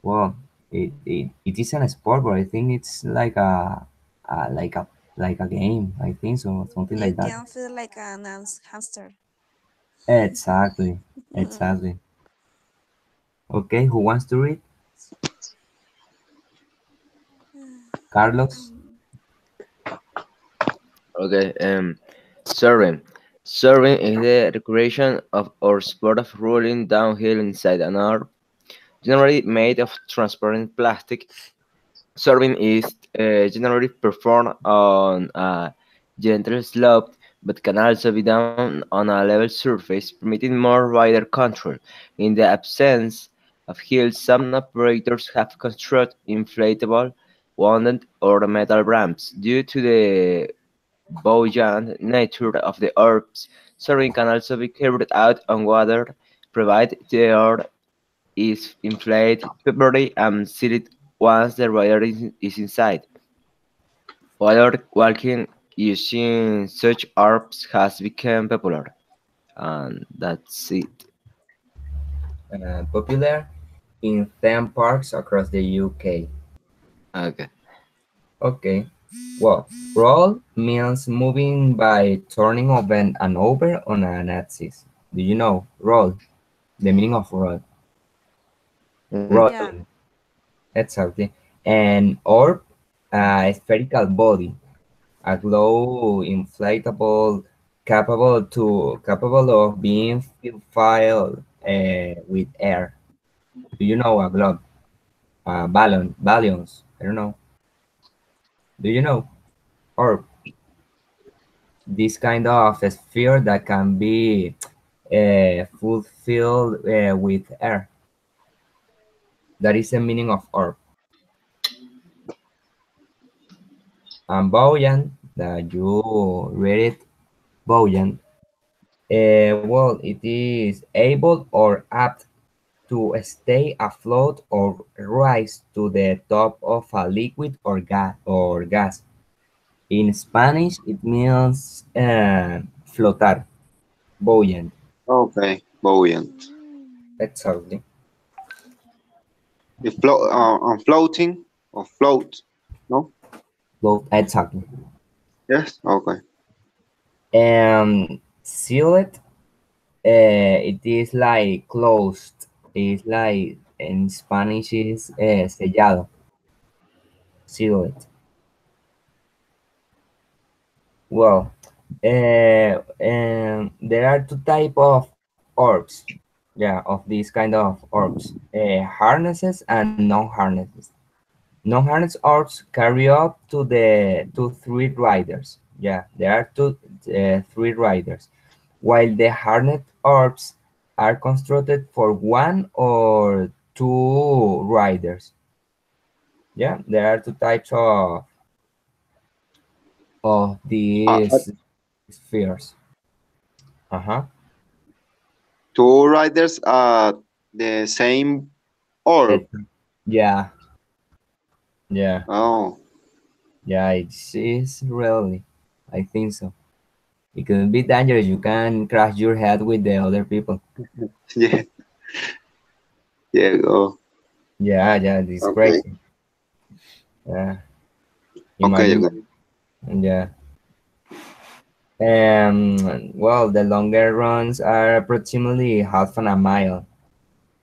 Well, it isn't a sport, but I think it's uh like a like a game. I think so, something You like that. can feel like an hamster. Exactly, exactly. Okay, who wants to read? Carlos. Okay. Surfing. Surfing is the recreation of or sport of rolling downhill inside an arm, generally made of transparent plastic. Surfing is generally performed on a gentle slope, but can also be done on a level surface, permitting more rider control. In the absence of hills, some operators have constructed inflatable, wounded, or metal ramps. Due to the buoyant nature of the orbs, surfing can also be carried out on water, provided the orb is inflated properly and sealed once the rider is inside. Water walking using such orbs has become popular, and that's it. Popular in theme parks across the UK. Okay. Okay. Well, roll means moving by turning over and over on an axis. Do you know roll? The meaning of roll. Mhm. Yeah, Rolling. Exactly. And orb, a spherical body, a glow inflatable, capable of being filled with air. Do you know a globe? Balloons. I don't know. Do you know? Or this kind of sphere that can be fulfilled with air. That is the meaning of orb. And buoyant, that you read it, buoyant. Well, it is able or apt to stay afloat or rise to the top of a liquid or gas. In Spanish, it means flotar, buoyant. Okay. Buoyant. Exactly. If on floating or float. No. Exactly. Yes. Okay. Sealed, it is like closed. It's like in Spanish is sellado, sealed. Well, there are two type of orbs. Yeah, of these kind of orbs. Harnesses and non-harnesses. Non-harness orbs carry up to three riders. Yeah, there are three riders. While the harness orbs are constructed for one or two riders. Yeah, there are two types of Uh, uh, these spheres. Uh-huh. two riders the same orb. It, yeah, yeah, Oh. yeah, it's really, I think so. It could be dangerous. You can crash your head with the other people. Yeah. Yeah. Oh. Yeah, it's Okay. crazy. Yeah, Okay. imagine. Okay. Yeah. Well, the longer runs are approximately half an a mile.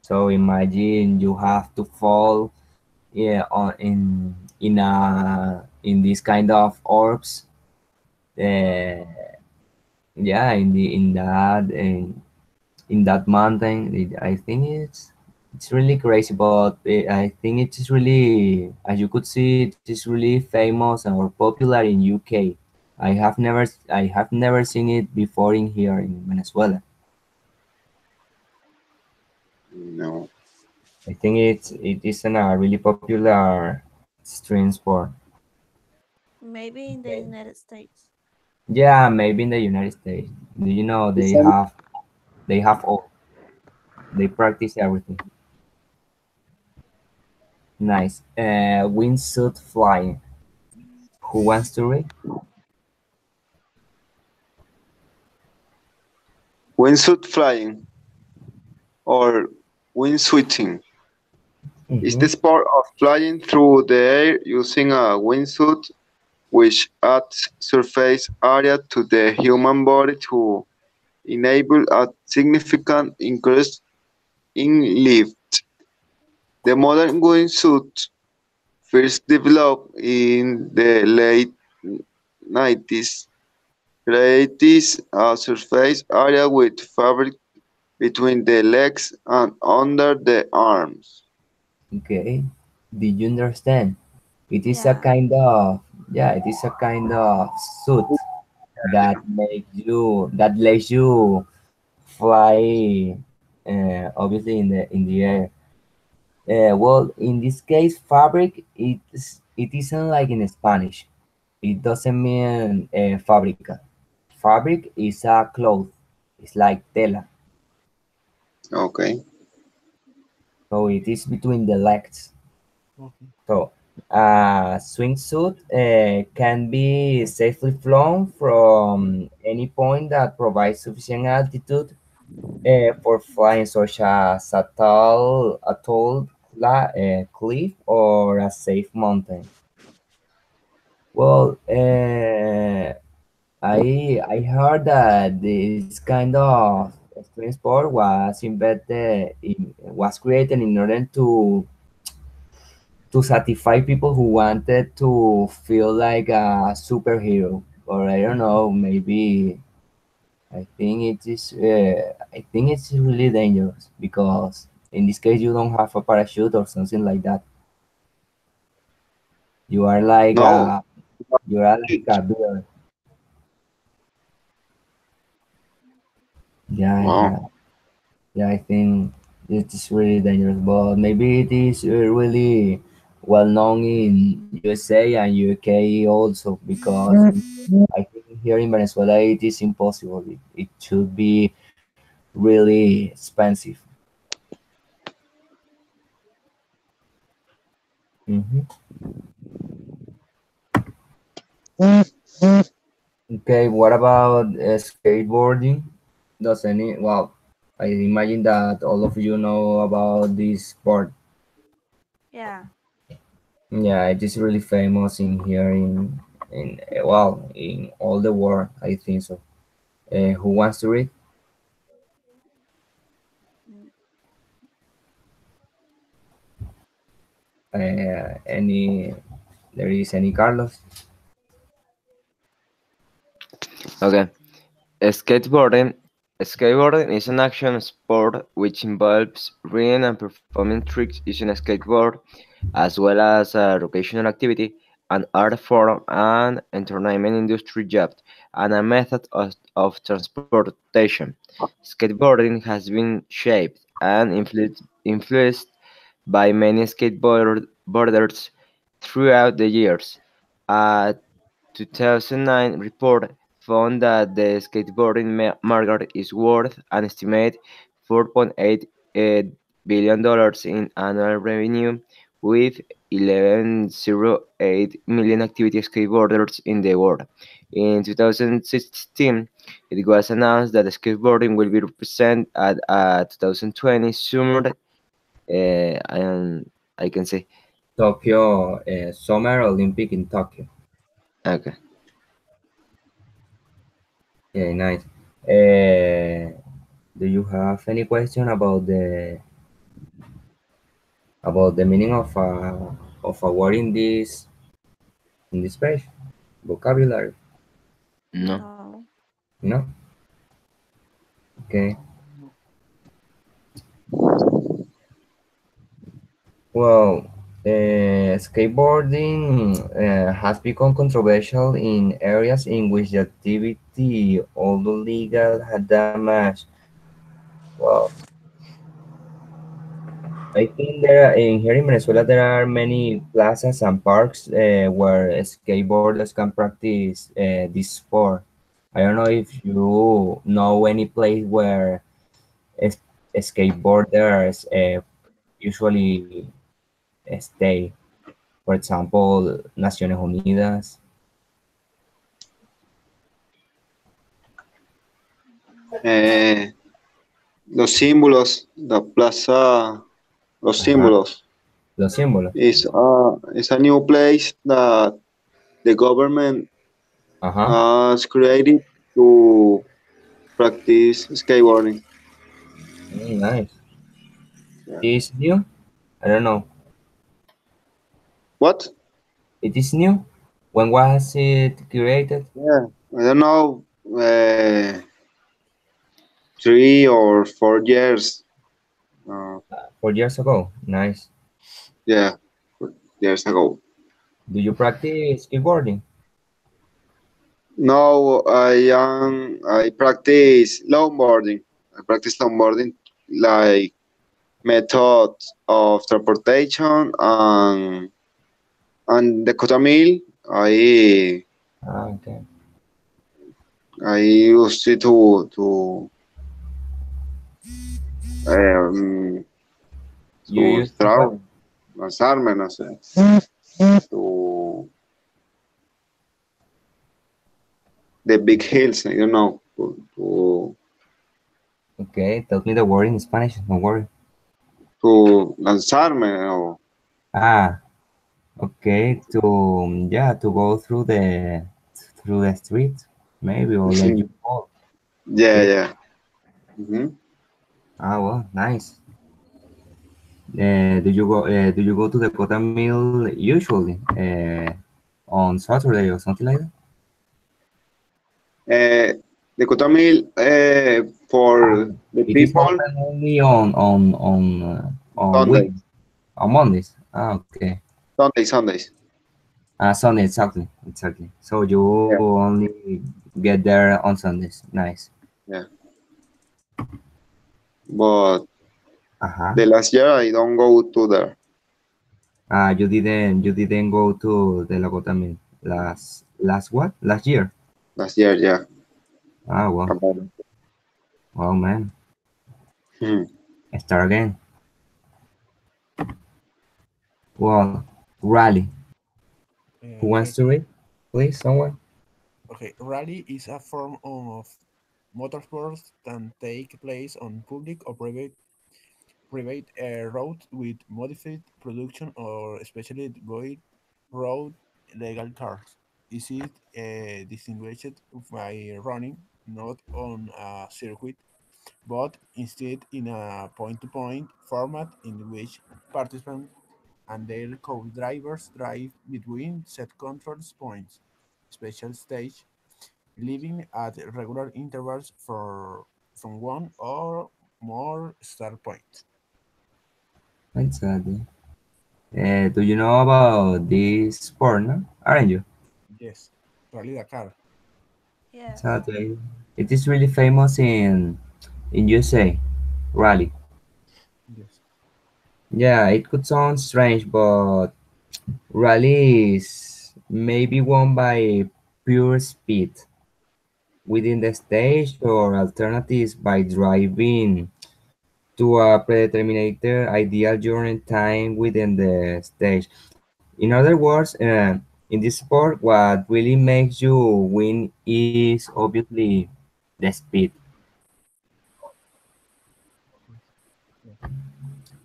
So imagine you have to fall, yeah, in this kind of orbs, uh, Yeah, in that mountain, I think it's really crazy, but I think it is really, as you could see, it is really famous or popular in UK. I have never seen it before in here in Venezuela. No. I think it is a really popular stream sport. Maybe in the United States. Yeah, maybe in the United States. Do you know they have all, they practice everything. Nice. Wingsuit flying. Who wants to read? Wingsuit flying or wingsuiting is Mm-hmm. the sport of flying through the air using a wingsuit which adds surface area to the human body to enable a significant increase in lift. The modern wingsuit first developed in the late 90s creates a surface area with fabric between the legs and under the arms. Okay. Did you understand? It is a Yeah, kind of, yeah, it is a kind of suit that lets you fly, obviously in the air. Well, in this case, fabric it isn't like in Spanish. It doesn't mean fabrica. Fabric is a cloth. It's like tela. Okay. So it is between the legs. Okay. So swimsuit can be safely flown from any point that provides sufficient altitude for flying, such as a tall cliff or a safe mountain. Well, I heard that this kind of extreme sport was created in order to satisfy people who wanted to feel like a superhero, or I don't know, maybe I think it's really dangerous because in this case you don't have a parachute or something like that. You are like No. a you are like a bird. Yeah, Wow. yeah, yeah. I think it is really dangerous, but maybe it is really well known in USA and UK also because I think here in Venezuela it is impossible. It should be really expensive. Hmm. Okay, what about skateboarding? Does any, well, I imagine that all of you know about this sport. yeah. Yeah, it is really famous in here well, in all the world, I think so. Who wants to read? Mm, Any, there is any Carlos? Okay. Skateboarding. Skateboarding is an action sport which involves riding and performing tricks using a skateboard, as well as a recreational activity, an art form, and entertainment industry job, and a method of transportation. Skateboarding has been shaped and influenced by many skateboarders throughout the years. A 2009 report found that the skateboarding market is worth an estimated $4.8 billion in annual revenue, with 11.08 million active skateboarders in the world. In 2016, it was announced that skateboarding will be represented at a 2020 Summer, I can say, Tokyo, Summer Olympic in Tokyo. okay. Yeah, nice. Uh, do you have any question about the meaning of a word in this page? Vocabulary? No. no. No? Okay. Well, skateboarding has become controversial in areas in which the activity, although legal, had damaged. Well, I think in here in Venezuela there are many plazas and parks where skateboarders can practice this sport. I don't know if you know any place where es- skateboarders usually stay. For example, Naciones Unidas. Eh, los símbolos, la plaza, los Ajá, símbolos los símbolos. is a new place that the government Ajá, has created to practice skateboarding. nice. Yeah. Is new? I don't know. What? It is new. When was it created? Yeah, I don't know, 3 or 4 years. Uh, 4 years ago. Nice. yeah, years ago. Do you practice skateboarding? No, I practice longboarding. I practice longboarding like methods of transportation and the Cotamil. I Ah, okay. I used it to um, You to used to what? travel, lanzarme, no sé, to the big hills. I don't know Okay, tell me the word in Spanish. Don't worry. to lanzarme or Ah, okay. Yeah, to go through the street, maybe, or let you fall. yeah, Okay. yeah. Hmm. Ah, well, nice. Do you go to the Kota Mill usually on Saturday or something like that? Uh, the Cotamil Ah, for the it is people open only on Sunday, week on Mondays. Ah, okay. Sundays. Sunday exactly, exactly. So you Yeah, only get there on Sundays. Nice. yeah. But Uh-huh. the last year I don't go to there. You didn't go to the Lakota Mill last what? Last year. Last year, yeah. Ah, well, About- well, man. Mhm. Start again. Well, rally. Who wants Okay, to read? Please, someone. okay. Rally is a form of motorsports that take place on public or private roads with modified production or especially void road legal cars. Is it distinguished by running not on a circuit but instead in a point-to-point format in which participants and their co-drivers drive between set control points, special stage, leaving at regular intervals from one or more start points. Exactly. Do you know about this sport, no? Aren't you? Yes, Rally Dakar. Yes. Exactly. It is really famous in USA. Rally. Yes. Yeah, it could sound strange, but rally is maybe won by pure speed within the stage or alternatives by driving to a predetermined ideal journey time within the stage. In other words, in this sport, what really makes you win is obviously the speed. Yes.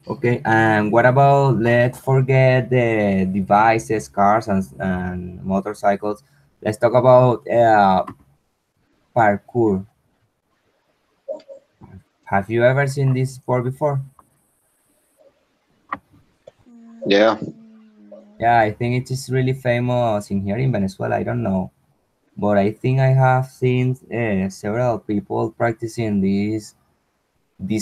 Okay, and what about let's forget the devices, cars, and motorcycles. Let's talk about parkour. Have you ever seen this sport before? Yeah. No. Yeah, I think it is really famous in here in Venezuela. I don't know. but I think I have seen several people practicing this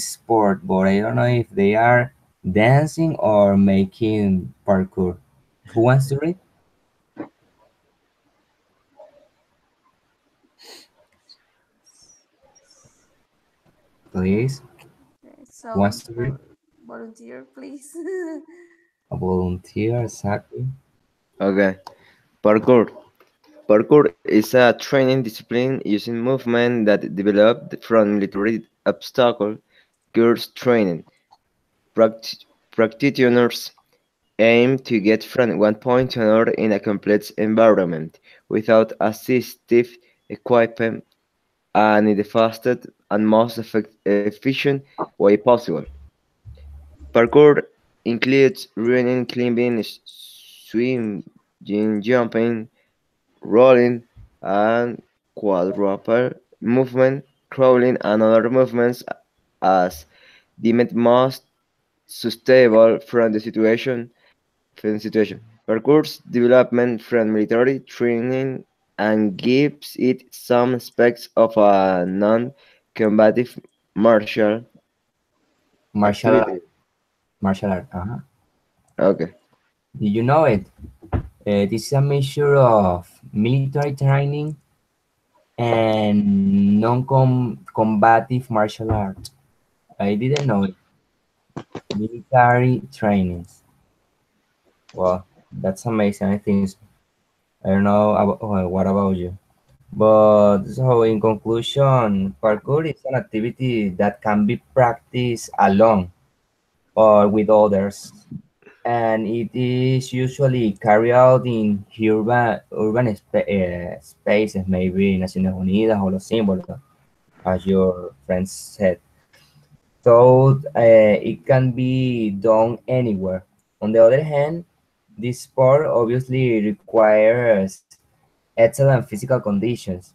sport, but I don't know if they are dancing or making parkour. Who wants to read? Please. Okay, Who so wants to read? volunteer, please. A volunteer, exactly. Okay. Parkour. Parkour is a training discipline using movement that developed from military obstacle course training. Practitioners aim to get from one point to another in a complex environment without assistive equipment and in the fastest and most efficient way possible. Parkour includes running, climbing, swimming, jumping, rolling, and quadruple movement, crawling, and other movements as deemed most sustainable from the situation. Parkour's development from military training and gives it some aspects of a non-combative martial Martial activity. art. Martial art. Uh-huh. Okay. Did you know it? This is a mixture of military training and non-combative martial art. I didn't know it. Military trainings. Well, that's amazing. I think I don't know about, what about you. But so in conclusion, parkour is an activity that can be practiced alone or with others, and it is usually carried out in urban spaces, maybe Naciones Unidas or Los Símbolos, as your friends said. So it can be done anywhere. On the other hand, this sport obviously requires excellent physical conditions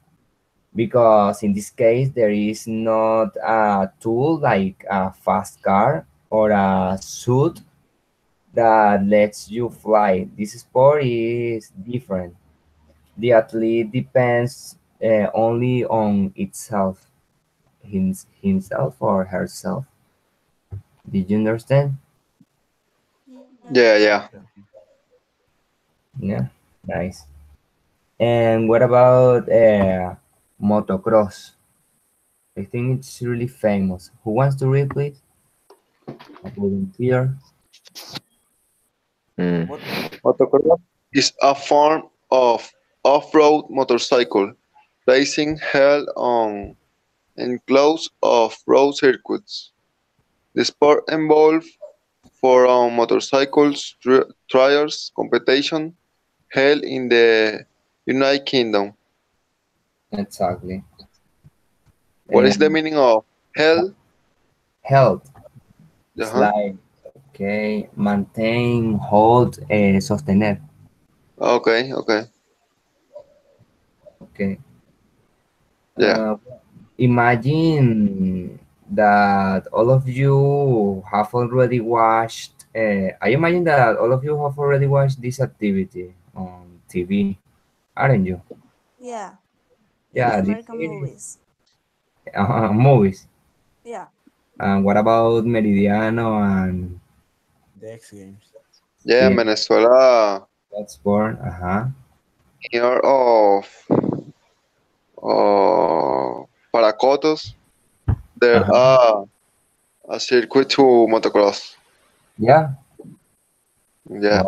because in this case there is not a tool like a fast car or a suit that lets you fly. This sport is different. The athlete depends only on itself, himself or herself. Did you understand? Yeah, yeah. Yeah. Yeah, nice. And what about motocross? I think it's really famous. Who wants to read, please? A volunteer. Mm. What? Motocross is a form of off-road motorcycle racing held on enclosed off-road circuits. The sport involves four-on motorcycles trials competition held in the United Kingdom. Exactly. What is the And meaning of held? health. It's Uh-huh. like, okay, maintain, hold, sostener. Okay, okay. Okay. Yeah. Uh, Imagine that all of you have already watched. I imagine that all of you have already watched this activity on TV, aren't you? Yeah, in Yeah, Yes. this American is movies. movies. Yeah. And what about Meridiano and The X Games. Yeah, yeah, in Venezuela, Bloodsport? Uh-huh. near of Paracotos, there Uh-huh. are a circuit to motocross. Yeah. Yeah.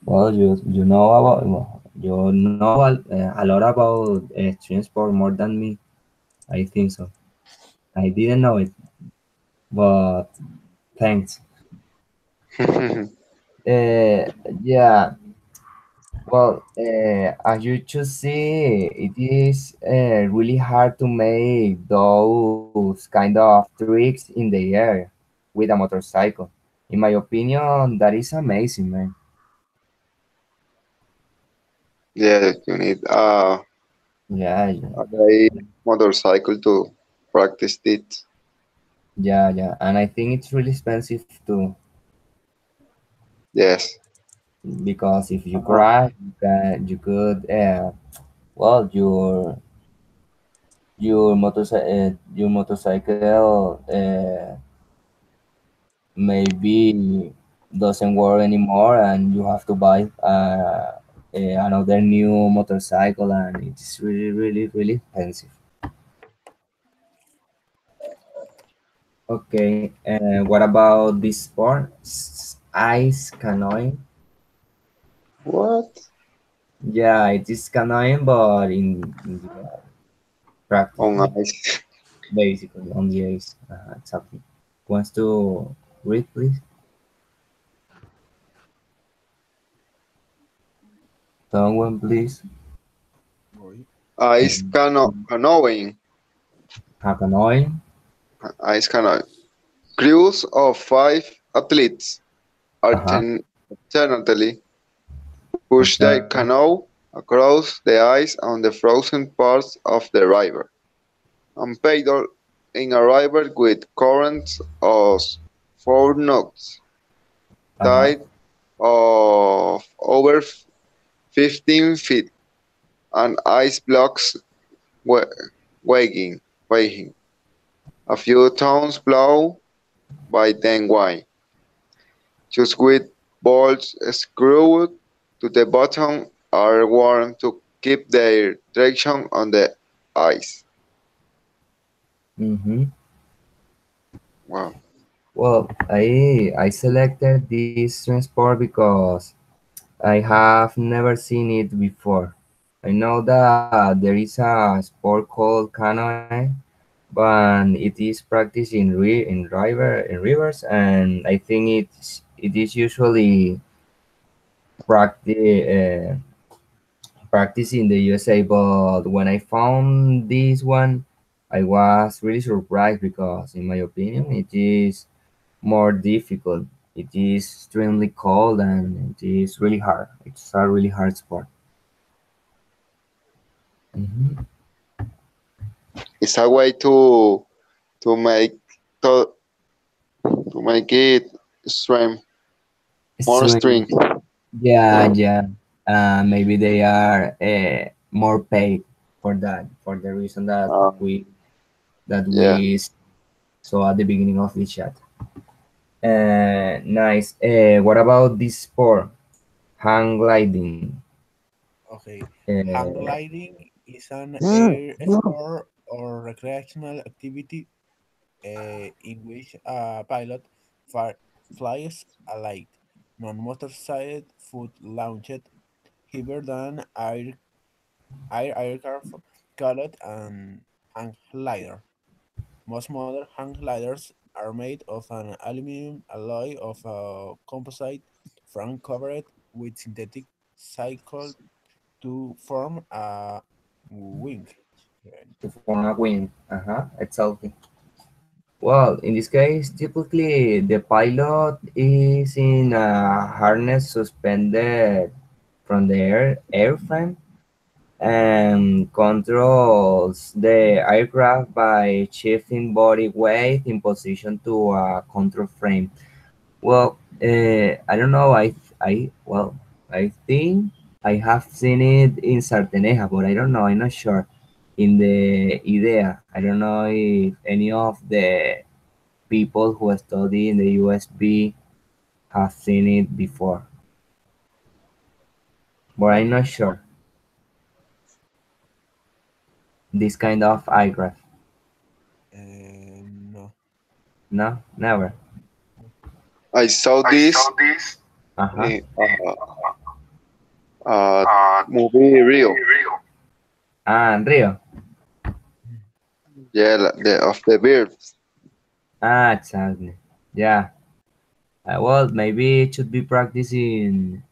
Well, well, you know about you know a lot about extreme sport more than me. I think so. I didn't know it, but thanks. Uh, yeah. Well, as you just see, it is really hard to make those kind of tricks in the air with a motorcycle. In my opinion, that is amazing, man. Yeah, you need Yeah, yeah, a great motorcycle to practice it. yeah. And I think it's really expensive too, Yes. because if you Uh-huh. crash, you could. well, your motorcycle maybe doesn't work anymore, and you have to buy another new motorcycle, and it's really, really, really expensive. Okay, what about this sport? Ice canoeing? What? Yeah, it is canoeing, but in the On practically, ice. basically on the ice. Exactly. Wants to read, please? Someone, please. Boy. Canoeing. Canoeing. Ice canoeing. Crews of 5 athletes Uh-huh. alternately push their Alternate. canoe across the ice on the frozen parts of the river and paddle in a river with currents of 4 knots, Uh-huh. tide of over 15 feet, and ice blocks wa- weighing a few tons blow by then wide, just with bolts screwed to the bottom are worn to keep their traction on the ice. Mm-hmm. Wow. Well, I selected this transport because I have never seen it before. I know that there is a sport called canoe, but it is practiced in rivers, and I think it is usually practice practice in the USA. But when I found this one, I was really surprised because, in my opinion, it is more difficult. It is extremely cold and it is really hard. It's a really hard sport. Hmm. It's a way to make to, to make it strength more Swim. strength. Yeah, yeah. Maybe they are more paid for that, for the reason that Uh, yeah. we saw at the beginning of the chat. Nice. What about this sport? Hang gliding. Okay. Hang Uh, gliding is an air sport or recreational activity in which a pilot flies a light, non-motorized, foot-launched, heavier than aircraft called an hang glider. Most modern hang gliders are made of an aluminum alloy of a composite frame covered with synthetic cycle to form a wing. to form a wing. Exactly. Well, in this case, typically the pilot is in a harness suspended from the airframe and controls the aircraft by shifting body weight in position to a control frame. Well, I don't know. I think I have seen it in Sarteneja, but I don't know. I'm not sure. In the IDEA, I don't know if any of the people who study in the USB have seen it before, but I'm not sure. This kind of aircraft. No. No, never. I saw this Uh-huh. in movie Rio. And Rio. Yeah, the of the birds. Exactly. Yeah. Well, maybe it should be practicing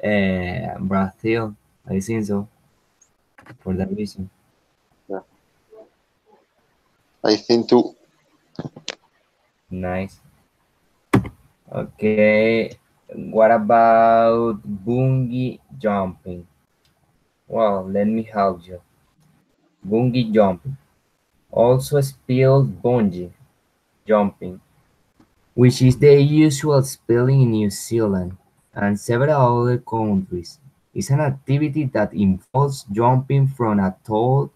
Brazil. I think so, for that reason. Yeah, I think too. Nice. Okay. What about bungee jumping? Well, let me help you. Bungee jumping. Also spelled bungee jumping, which is the usual spelling in New Zealand and several other countries. It's an activity that involves jumping from a tall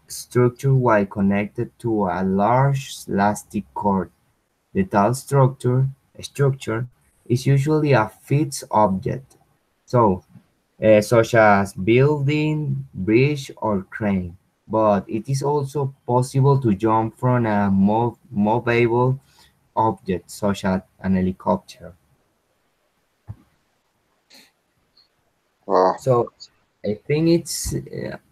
structure while connected to a large elastic cord. The tall structure is usually a fixed object, so such as building, bridge, or crane. But it is also possible to jump from a movable object such as an helicopter. Wow. So I think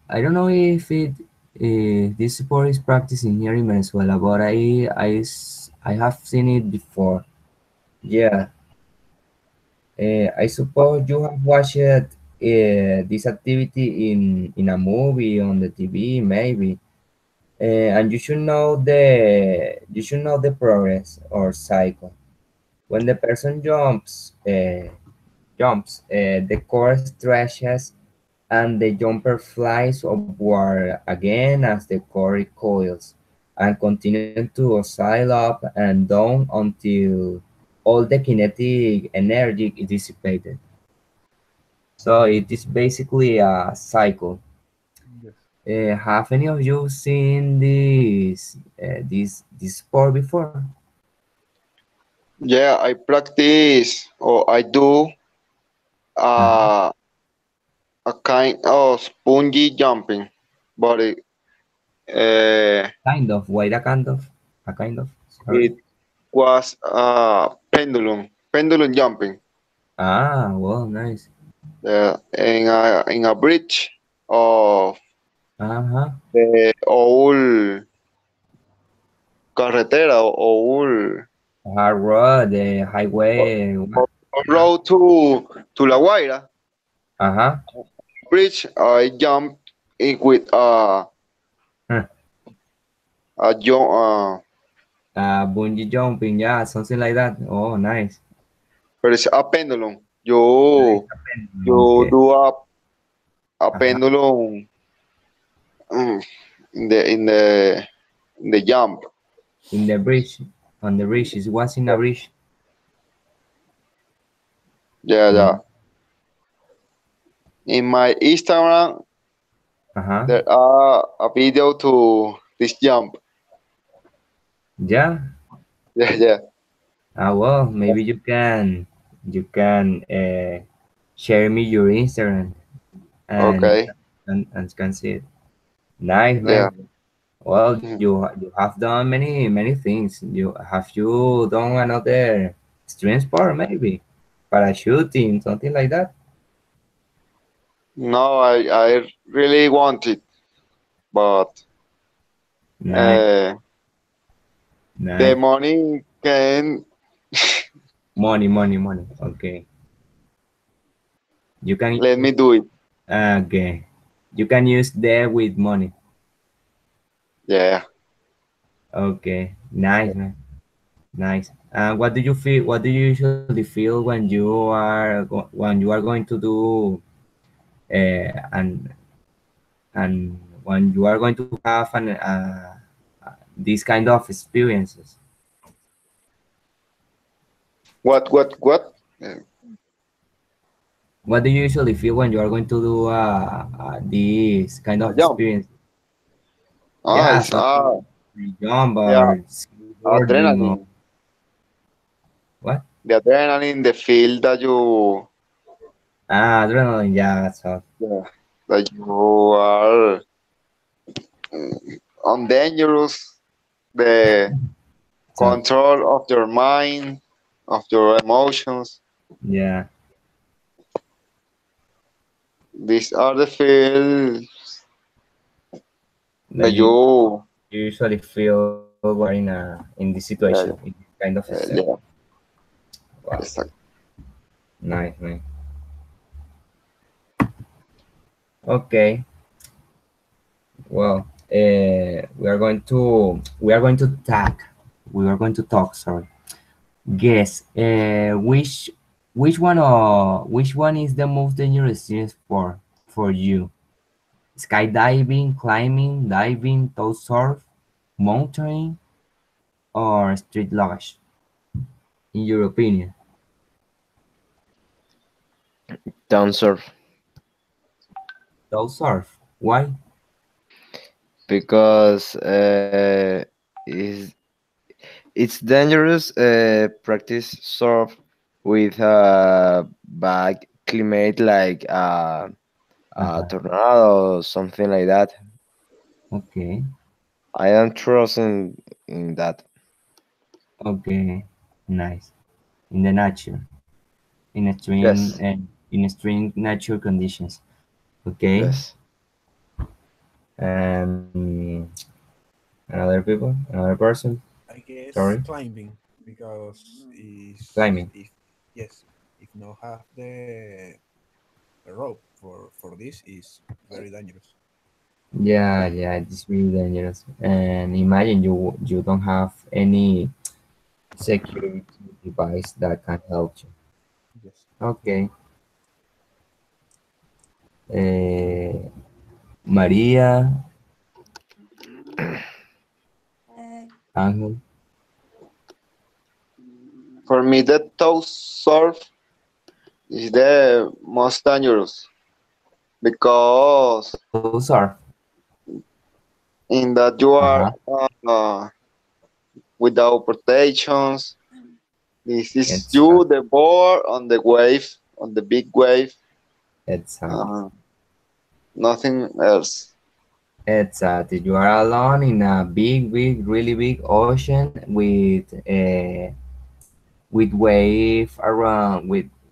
I don't know if this sport is practiced in here in Venezuela, but I have seen it before. Yeah, I suppose you have watched this activity in a movie on the TV, maybe. And you should know the progress or cycle. When the person jumps, the core stretches and the jumper flies upward again as the core recoils and continues to oscillate up and down until all the kinetic energy is dissipated. So it is basically a cycle. Yes. Have any of you seen this sport before? Yeah, I practice or I do Uh-huh. uh, a kind of spongy jumping, but Kind of. Why a kind of? A kind of. Sorry. it was pendulum jumping. Ah, well, nice. In a bridge of Uh-huh. the old carretera or old Hard road, the highway. Uh-huh. road to La Guaira Uh-huh. bridge. I jumped in with Huh. a jump. Bungee jumping, yeah, something like that. Oh, nice. Pero it's a pendulum. Nice. You Okay. do a Uh-huh. pendulum mm, in the jump. In the bridge, on the bridge, it was in a bridge. Yeah, yeah. Mm. In my Instagram, Uh-huh. there are a video to this jump. Yeah. Yeah, yeah. Well, maybe you can share me your Instagram and Okay. can see it. Nice, Yeah. man. Well, Mhm. you have done many things. You done another stream sport maybe, parachuting, something like that. No, I really want it, but Nice, uh, the nice. money can. Money, money, money. Okay, you can Let me do it. okay, you can use that with money. Yeah. Okay, nice, man. Nice. What do you feel? What do you usually feel when you are going to do and when you are going to have these kind of experiences? What? What do you usually feel when you are going to do this kind A of jump. experience? Ah, Yeah, it's something jump yeah, or skateboarding or adrenaline. what? The adrenaline, the feel that you, Adrenaline. Yeah, so yeah, that you are undangerous. The so control of your mind, of your emotions. yeah, These are the feels that that you, you usually feel when you are in this situation, yeah, in this kind of step. yeah, Wow, exactly. nice, man. Okay, well, we are going to talk. Sorry, guess which one is the most dangerous for you? Skydiving, climbing, diving, tow surf, mountaineering, or street luggage? In your opinion? Down surf Don't surf. Why? because it's dangerous. Practice surf with a bad climate like a Uh-huh. tornado or something like that. Okay. I don't trust in that. Okay. Nice. In the nature. Yes, In extreme natural conditions. Okay. yes. Um, another person. I guess Sorry. climbing because Mm. is Climbing. if yes, if no have the rope for this is very dangerous. Yeah, yeah, it's really dangerous. And imagine you don't have any security device that can help you. Yes. Okay. Uh, Maria, Uh, Angel, For me, the toe surf is the most dangerous because those are. in that you Uh-huh. are without protections. This is Exactly. you, the board on the wave, on the big wave. Exactly. Uh, Nothing else. Exactly. You are alone in a big, really big ocean with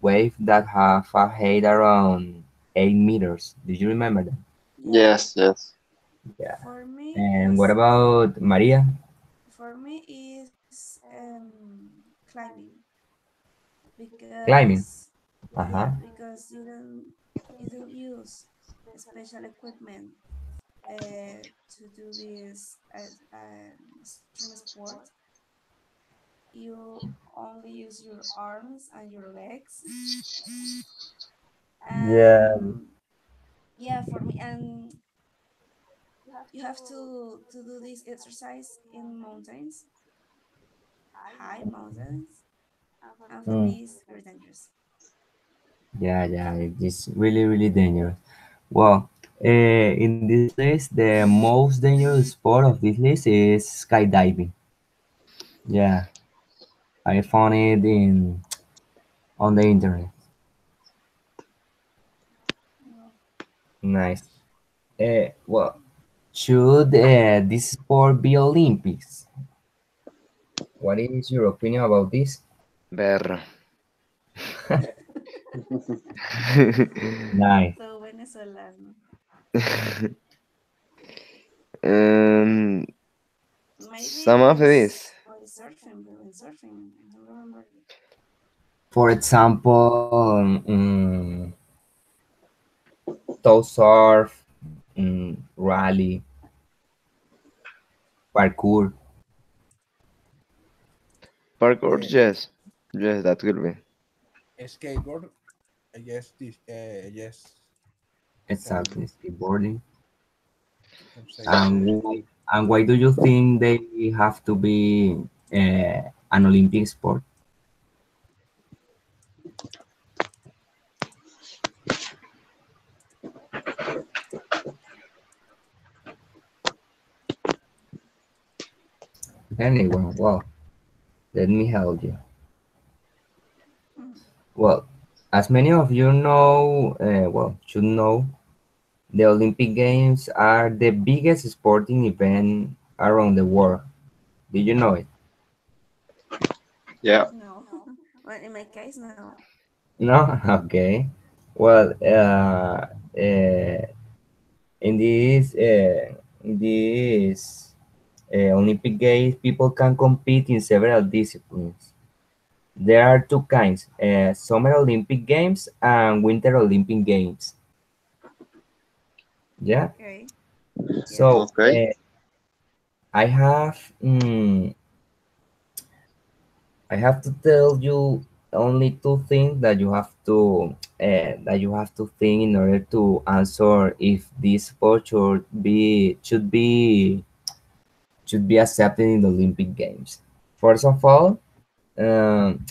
wave that have a height around 8 meters. Do you remember that? yeah, Yes, yes. Yeah. for me And what is about Maria? for me is climbing Climbing. because Uh-huh. yeah, because you don't use special equipment to do this extreme sport. You only use your arms and your legs, Yeah. and yeah, for me, and you have to do this exercise in mountains, high mountains, and for Mm. me it's very dangerous. Yeah, yeah. It's really dangerous. Well, in this list, the most dangerous sport of this list is skydiving. Yeah, I found it in on the internet. Nice. Well, should this sport be Olympics? What is your opinion about this? Ver. Nice. So venezolano. um, Maybe some of this. in surfing. I don't remember. For example, toe surf, rally, parkour. Parkour, Uh, yes. Yes, that could be. skateboard, I guess this yes Exactly, can skateboarding. can say Uh, And why do you think they have to be an Olympic sport? Anyway, well, let me help you. Mm. Well, as many of you know, should know, the Olympic Games are the biggest sporting event around the world. Did you know it? yeah. No, well, in my case, no. No? Okay. Well, in this Olympic Games, people can compete in several disciplines. There are two kinds: Summer Olympic Games and Winter Olympic Games. Yeah. Okay. Yeah. So Okay. I have I have to tell you only two things that you have to think in order to answer if this sport should be accepted in the Olympic Games. First of all, um,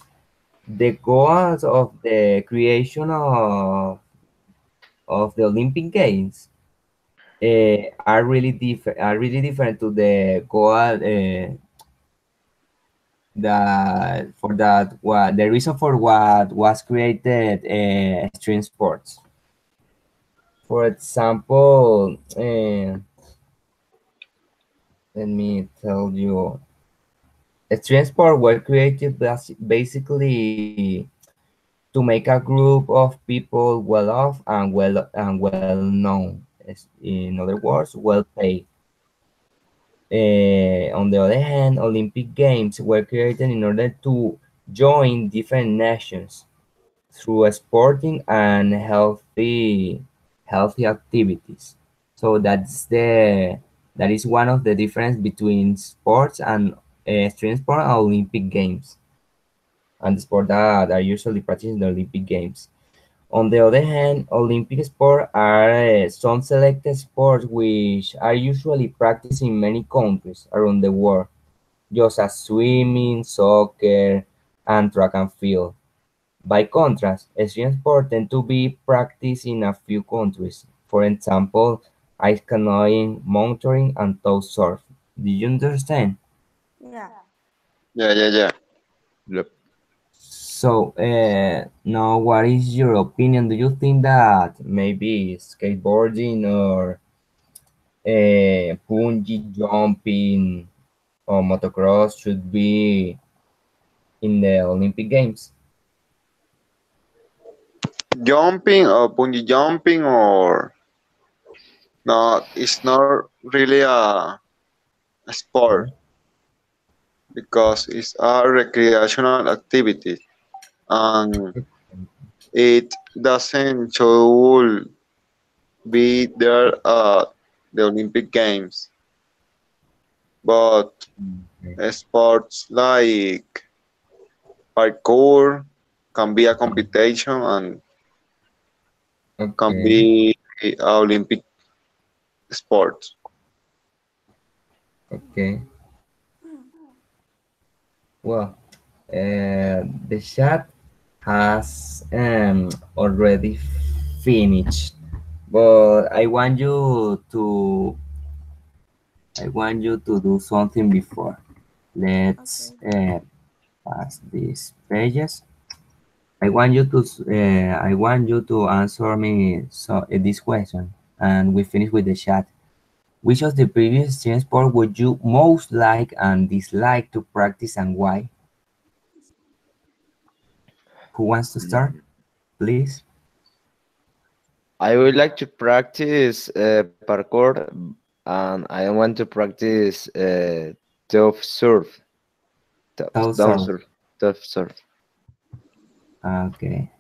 the goals of the creation of the Olympic Games are really different to the goal that for that what the reason for what was created extreme sports. For example, let me tell you, extreme sports were created basically to make a group of people well off and well known. In other words, well paid. On the other hand, Olympic Games were created in order to join different nations through sporting and healthy activities. So that is one of the difference between sports and extreme sport and Olympic Games and the sport that are usually practiced in the Olympic Games. On the other hand, Olympic sports are some selected sports which are usually practiced in many countries around the world, just as swimming, soccer, and track and field. By contrast, extreme sports tend to be practiced in a few countries. For example, ice canoeing, mountaineering, and tow surf. Do you understand? Yeah. Yeah, yeah, yeah. Yep. So, now what is your opinion? Do you think that maybe skateboarding or bungee jumping or motocross should be in the Olympic Games? Jumping or bungee jumping or no, it's not really a sport because it's a recreational activity and it doesn't should be there at the Olympic Games. But Okay. sports like parkour can be a competition and can Okay. be a Olympic sport. Okay. Well, the chat has already finished, but I want you to do something before. Let's Okay. pass these pages. I want you to answer me this question, and we finish with the chat. Which of the previous team sport would you most like and dislike to practice and why? Who wants to start, Mm. please? I would like to practice parkour, and I want to practice tough surf, Tow down surf. surf, tough surf. Okay,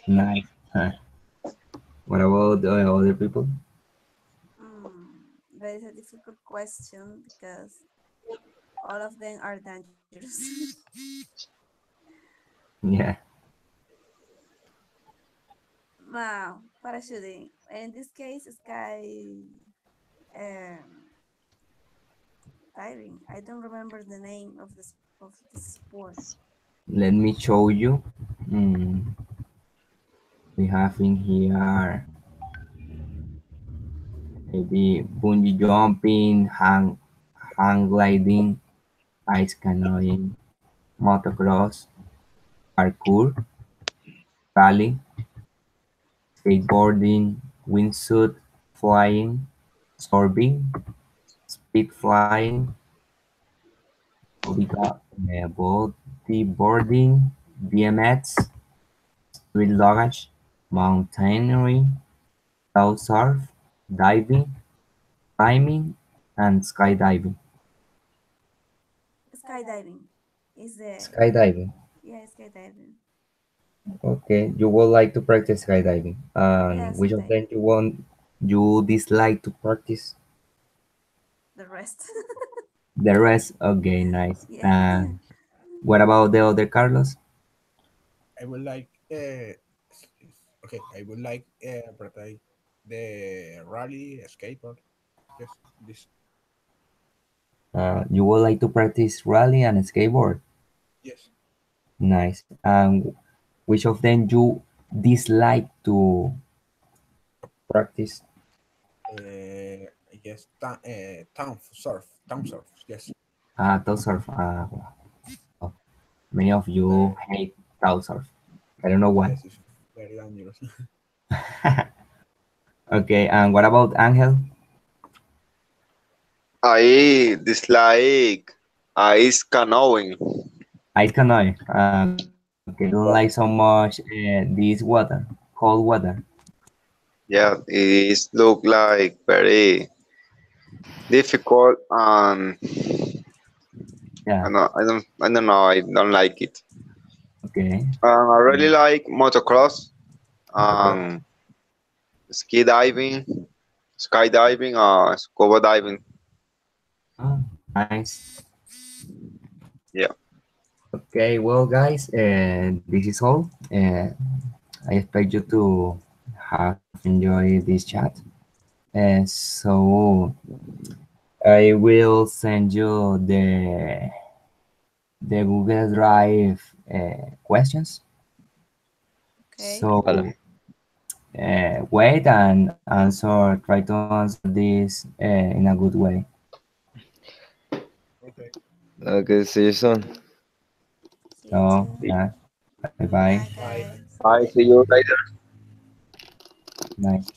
nice. Huh. What about the other people? That is a difficult question because all of them are dangerous. Yeah, Wow, parachuting. In this case, sky um, diving. I don't remember the name of this sport. let me show you. Mm, we have in here maybe bungee jumping, hang gliding, ice canoeing, motocross, parkour, rally, skateboarding, wingsuit, flying, sorbing, speed flying, bodyboarding, BMX, street luggage, mountaineering, tow surf, diving, climbing, and skydiving. Skydiving is the Skydiving. yeah skydiving. Okay, you would like to practice skydiving. And Yeah, which of someday them you dislike to practice? the rest. The rest, okay, nice. Yeah. What about the other Carlos? I would like okay. I would like practice the rally skateboard. Yes, this. You would like to practice rally and skateboard. Yes. Nice. And which of them you dislike to practice? I guess town surf. Yes, Tow surf. Well, many of very, you hate tow surf. I don't know why. yes, it's very dangerous. Okay, and what about Angel? I dislike ice canoeing. Ice canoe. Okay, you don't like so much this water, cold water. Yeah, it is look like very difficult and Yeah. I don't know, I don't like it. Okay. I really Mm, like motocross, motocross. um, ski diving, skydiving, scuba diving. Oh, nice. Yeah. Okay, well, guys, this is all. I expect you to have enjoyed this chat. So I will send you the Google Drive questions. Okay. Vale. So wait and answer. Try to answer this in a good way. Okay. Okay, see you soon. See you So too. yeah, bye bye. Bye, Bye. guys. I see you later. Nice.